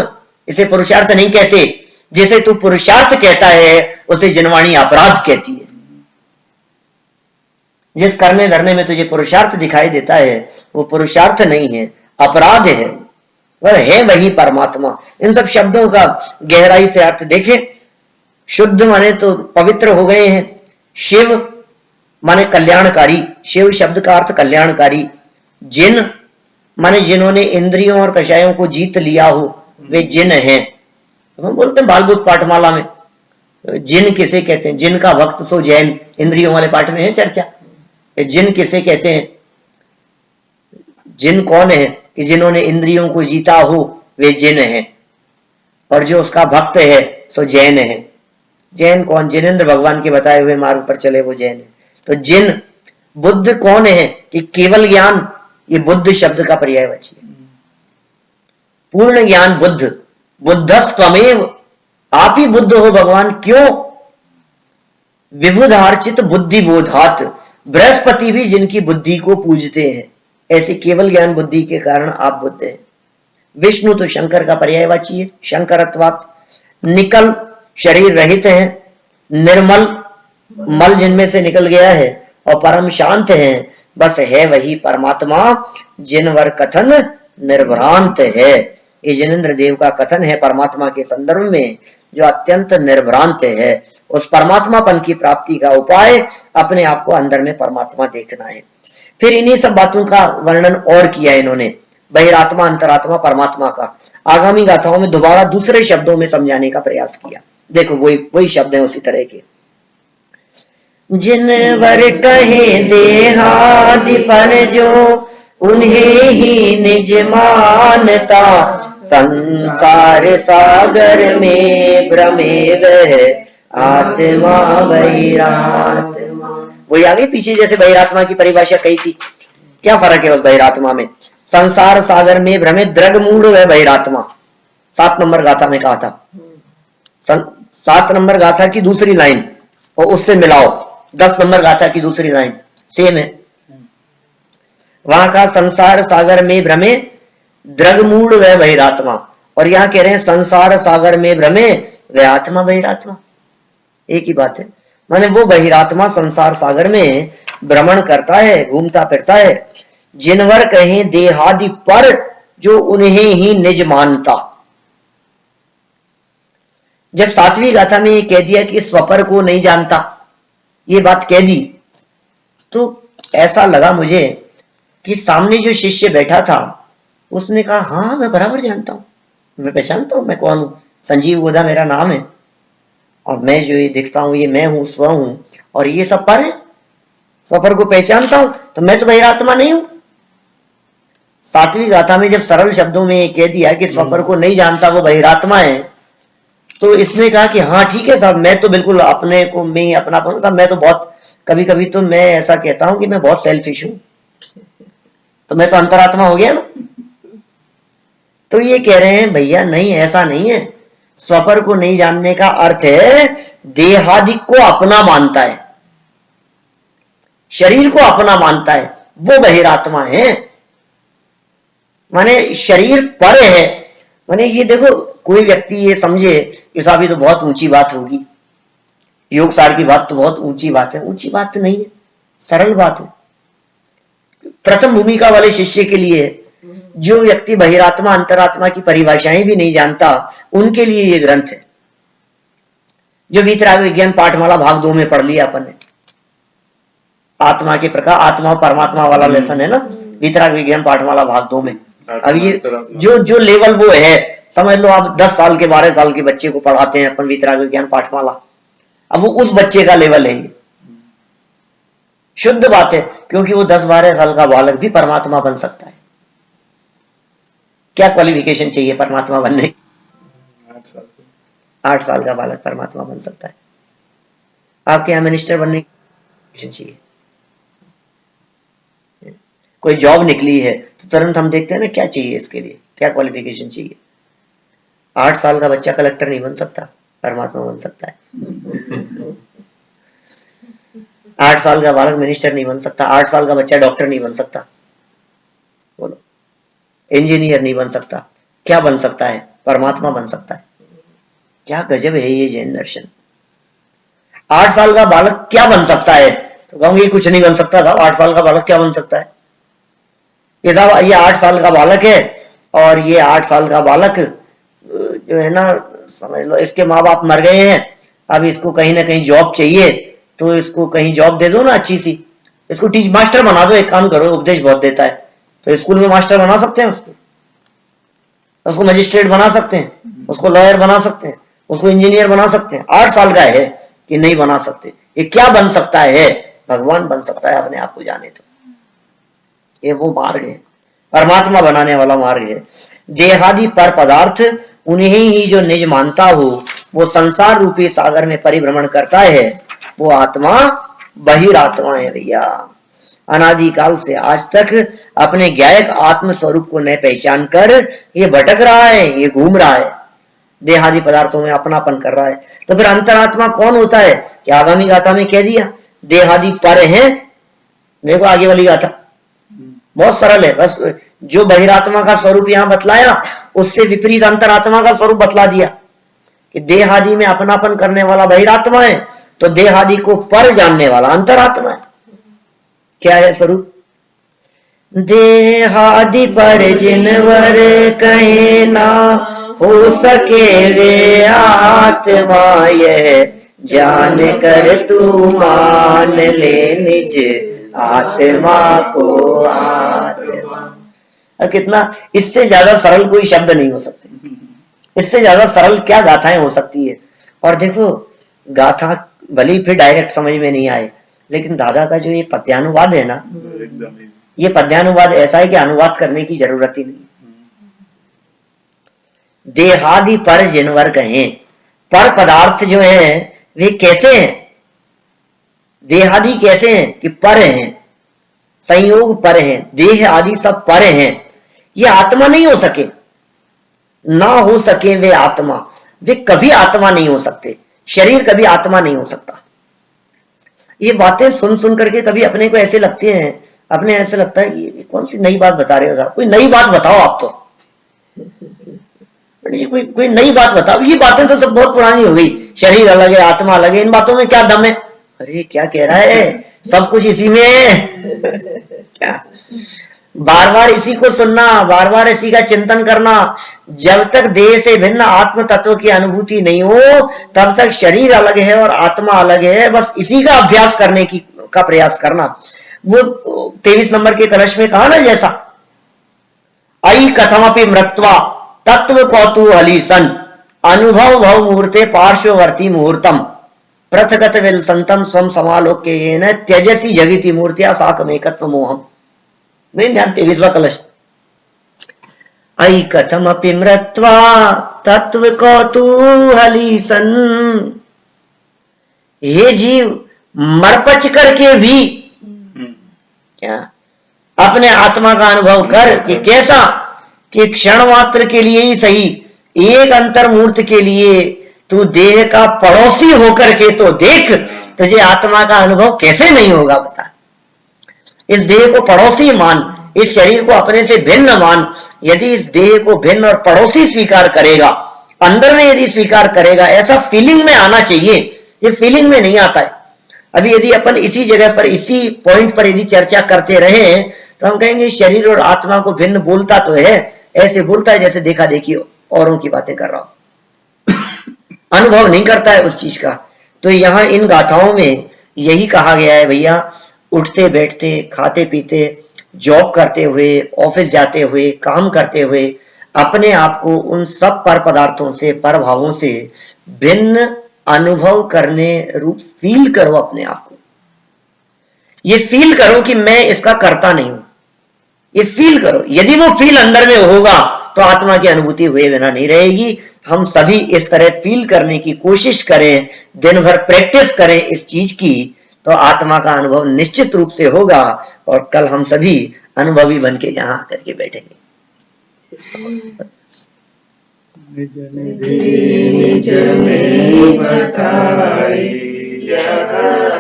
इसे पुरुषार्थ नहीं कहते। जैसे तू पुरुषार्थ कहता है उसे जिनवाणी अपराध कहती है। जिस करने धरने में तुझे पुरुषार्थ दिखाई देता है वो पुरुषार्थ नहीं है, अपराध है। वह है वही परमात्मा। इन सब शब्दों का गहराई से अर्थ देखें। शुद्ध माने तो पवित्र हो गए हैं। शिव माने कल्याणकारी, शिव शब्द का अर्थ कल्याणकारी। जिन माने जिन्होंने इंद्रियों और कषायों को जीत लिया हो वे जिन हैं। हम बोलते हैं बालबुद्ध पाठमाला में जिन किसे कहते हैं? जिन का भक्त सो जैन, इंद्रियों वाले पाठ में है चर्चा। जिन किसे कहते हैं? जिन कौन है? कि जिन्होंने इंद्रियों को जीता हो वे जिन हैं, और जो उसका भक्त है सो जैन है। जैन कौन? जिनेंद्र भगवान के बताए हुए मार्ग पर चले वो जैन है। तो जिन। बुद्ध कौन है? कि केवल ज्ञान, ये बुद्ध शब्द का पर्यायवाची है। पूर्ण ज्ञान बुद्ध, बुद्धस्त्वमेव, आप ही बुद्ध हो भगवान। क्यों? विबुधार्चित बुद्धि बोधात, बृहस्पति भी जिनकी बुद्धि को पूजते हैं, ऐसे केवल ज्ञान बुद्धि के कारण आप बुद्ध हैं। विष्णु तो शंकर का पर्यायवाची है, शंकरत्वात्। निकल शरीर रहित है, निर्मल मल जिनमें से निकल गया है, और परम शांत है, बस है वही परमात्मा जिनवर कथन निर्भ्रांत है। ये जिनेन्द्र देव का कथन है परमात्मा के संदर्भ में, जो अत्यंत निर्भ्रांत है। उस परमात्मापन की प्राप्ति का उपाय अपने आप को अंदर में परमात्मा देखना है। फिर इन्हीं सब बातों का वर्णन और किया इन्होंने, बहिरात्मा, अंतरात्मा, परमात्मा का। आगामी गाथाओं में दोबारा दूसरे शब्दों में समझाने का प्रयास किया। देखो वही शब्द है उसी तरह के। जिनवर कहे देहादि पर जो उन्हें ही निज मानता, संसार सागर में भ्रमे वह आत्मा बहिरात्मा। वही आगे पीछे जैसे बहिरात्मा की परिभाषा कही थी, क्या फर्क है उस बहिरात्मा में? संसार सागर में भ्रमे द्रग मूढ़ वह बहिरात्मा, 7 नंबर गाथा में कहा था। 7 नंबर गाथा की दूसरी लाइन और उससे मिलाओ 10 नंबर गाथा की दूसरी लाइन, सेम है। वहां का संसार सागर में भ्रमे द्रगमूढ़ वह बहिरात्मा, और यहां कह रहे हैं संसार सागर में भ्रमे वह आत्मा बहिरात्मा। एक ही बात है, माने वो बहिरात्मा संसार सागर में भ्रमण करता है, घूमता फिरता है। जिनवर कहें देहादि पर जो उन्हें ही निज मानता। जब 7वीं गाथा में ये कह दिया कि स्वपर को नहीं जानता, ये बात कह दी, तो ऐसा लगा मुझे कि सामने जो शिष्य बैठा था उसने कहा हाँ मैं बराबर जानता हूं, मैं पहचानता हूं मैं कौन हूं, संजीव गोधा मेरा नाम है, और मैं जो ये दिखता हूं ये मैं हूं, स्व हूं, और ये सब पर है, स्वपर को पहचानता हूं, तो मैं तो बहिरात्मा नहीं हूं। 7वीं गाथा में जब सरल शब्दों में ये कह दिया कि स्वपर को नहीं जानता वो बहिरात्मा है, तो इसने कहा कि हाँ ठीक है साहब, मैं तो बिल्कुल अपने को मैं ही अपनापन साहब, मैं तो बहुत कभी कभी तो मैं ऐसा कहता हूं कि मैं बहुत सेल्फिश हूं, तो मैं तो अंतरात्मा हो गया ना। तो ये कह रहे हैं भैया नहीं, ऐसा नहीं है। स्वपर को नहीं जानने का अर्थ है देहादि को अपना मानता है, शरीर को अपना मानता है, वो बहिरात्मा है। माने शरीर पर है, माने ये देखो कोई व्यक्ति ये समझे कि साहब ये तो बहुत ऊंची बात होगी, योग सार की बात तो बहुत ऊंची बात है। ऊंची बात तो नहीं है, सरल बात है। प्रथम भूमिका वाले शिष्य के लिए जो व्यक्ति बहिरात्मा अंतरात्मा की परिभाषाएं भी नहीं जानता, उनके लिए ये ग्रंथ है। जो वीतराग विज्ञान पाठमाला भाग 2 में पढ़ लिया अपन ने, आत्मा के प्रकार, आत्मा और परमात्मा वाला लेसन है ना, वीतराग विज्ञान पाठमाला भाग 2 में। अब ये जो लेवल वो है, समझ लो आप 10 साल के 12 साल के बच्चे को पढ़ाते हैं अपन वीतराग विज्ञान पाठमाला, अब वो उस बच्चे का लेवल है ये। शुद्ध बात है, क्योंकि वो 10-12 साल का बालक भी परमात्मा बन सकता है। क्या क्वालिफिकेशन चाहिए परमात्मा बनने? 8 साल का बालक परमात्मा बन सकता है। आपके यहां मिनिस्टर बनने की चाहिए, कोई जॉब निकली है तो तुरंत हम देखते हैं ना क्या चाहिए इसके लिए, क्या क्वालिफिकेशन चाहिए। 8 साल का बच्चा कलेक्टर नहीं बन सकता, परमात्मा बन सकता है। 8 साल का बालक मिनिस्टर नहीं बन सकता, 8 साल का बच्चा डॉक्टर नहीं बन सकता, बोलो इंजीनियर नहीं बन सकता। क्या बन सकता है? परमात्मा बन सकता है। क्या गजब है ये जैन दर्शन। 8 साल का बालक क्या बन सकता है? तो कहूंगी कुछ नहीं बन सकता साहब, 8 साल का बालक क्या बन सकता है? ये साहब ये 8 साल का बालक है, और ये 8 साल का बालक जो है ना, समझ लो इसके माँ बाप मर गए हैं, अब इसको कहीं ना कहीं जॉब चाहिए, तो इसको कहीं जॉब दे दो ना अच्छी सी, इसको टीच मास्टर बना दो। एक काम करो, उपदेश बहुत देता है, तो स्कूल में मास्टर बना सकते हैं उसको मजिस्ट्रेट बना सकते हैं, उसको लॉयर बना सकते हैं, उसको इंजीनियर बना सकते हैं। 8 साल का है कि नहीं बना सकते? ये क्या बन सकता है? भगवान बन सकता है अपने आप को जाने तो। ये वो मार्ग है, परमात्मा बनाने वाला मार्ग है। देहादि पर पदार्थ उन्हें ही जो निज मानता हो, वो संसार रूपी सागर में परिभ्रमण करता है, वो आत्मा बहिरात्मा है भैया। अनादिकाल से आज तक अपने ज्ञायक आत्म स्वरूप को न पहचान कर ये भटक रहा है, ये घूम रहा है, देहादि पदार्थों में अपनापन कर रहा है। तो फिर अंतरात्मा कौन होता है? कि आगामी गाथा में कह दिया देहादि पर है देखो आगे वाली गाथा बहुत सरल है, बस जो बहिरात्मा का स्वरूप यहां बतलाया उससे विपरीत अंतरात्मा का स्वरूप बतला दिया कि देह आदि में अपनापन करने वाला बहिरात्मा है, तो देह आदि को पर जानने वाला अंतरात्मा है। क्या है स्वरूप? देहादि पर जिनवर कहे ना हो सके वे आत्मा, यह जान कर तू मान ले निज आत्मा को आत्मा। कितना इससे ज्यादा सरल कोई शब्द नहीं हो सकते, इससे ज्यादा सरल क्या गाथाएं हो सकती है। और देखो गाथा भले ही फिर डायरेक्ट समझ में नहीं आए, लेकिन दादा का जो ये पद्यानुवाद है ना, ये पद्यानुवाद ऐसा है कि अनुवाद करने की जरूरत ही नहीं। देहादि पर जिनवर कहें, पर पदार्थ जो है वे कैसे हैं? देहादि कैसे हैं कि पर हैं, संयोग पर हैं, देह आदि सब पर हैं। ये आत्मा नहीं हो सके, ना हो सके वे आत्मा, वे कभी आत्मा नहीं हो सकते, शरीर कभी आत्मा नहीं हो सकता। ये बातें सुन सुन करके कभी अपने को ऐसे लगते हैं, अपने ऐसे लगता है कि कौन सी नई बात बता रहे हो साहब, कोई नई बात बताओ आप तो कोई नई बात बताओ। ये बातें तो सब बहुत पुरानी हो गई, शरीर अलग है आत्मा अलग है, इन बातों में क्या दम है? अरे क्या कह रहा है, सब कुछ इसी में है। क्या बार बार इसी को सुनना, बार बार इसी का चिंतन करना। जब तक देह से भिन्न आत्म तत्व की अनुभूति नहीं हो तब तक शरीर अलग है और आत्मा अलग है, बस इसी का अभ्यास करने का प्रयास करना। वो 23 नंबर के कलश में कहा ना, जैसा आई कथमपि मृत्वा तत्व कौतूहली सन अनुभव भव मुहूर्ते पार्श्ववर्ती मुहूर्तम पृथगत विलसंतम स्वम समालोक्येन त्यजसी जगति मूर्त्या साकमेकत्व मोहम। नहीं ध्यान 23वां कलश। आई कथमपि मृत्वा तत्व कौतूहली सन, हे जीव मरपच करके भी क्या अपने आत्मा का अनुभव कर कि कैसा, कि क्षण मात्र के लिए ही सही, एक अंतर्मूर्त के लिए तू देह का पड़ोसी होकर के तो देख, तुझे आत्मा का अनुभव कैसे नहीं होगा बता। इस देह को पड़ोसी मान, इस शरीर को अपने से भिन्न मान। यदि इस देह को भिन्न और पड़ोसी स्वीकार करेगा, अंदर में यदि स्वीकार करेगा, ऐसा फीलिंग में आना चाहिए, ये फीलिंग में नहीं आता है। अभी यदि अपन इसी जगह पर इसी पॉइंट पर यदि चर्चा करते रहे तो हम कहेंगे शरीर और आत्मा को भिन्न बोलता तो है, ऐसे बोलता है जैसे देखा देखी औरों की बातें कर रहा हो, अनुभव नहीं करता है उस चीज का। तो यहाँ इन गाथाओं में यही कहा गया है भैया, उठते बैठते खाते पीते जॉब करते हुए ऑफिस जाते हुए काम करते हुए अपने आप को उन सब पर पदार्थों से पर भावों से भिन्न अनुभव करने रूप फील करो अपने आप को। ये फील करो कि मैं इसका करता नहीं हूं, ये फील करो। यदि वो फील अंदर में होगा तो आत्मा की अनुभूति हुए बिना नहीं रहेगी। हम सभी इस तरह फील करने की कोशिश करें, दिन भर प्रैक्टिस करें इस चीज की, तो आत्मा का अनुभव निश्चित रूप से होगा और कल हम सभी अनुभवी बन के यहां आकर के बैठेंगे। निज में बताई जहाँ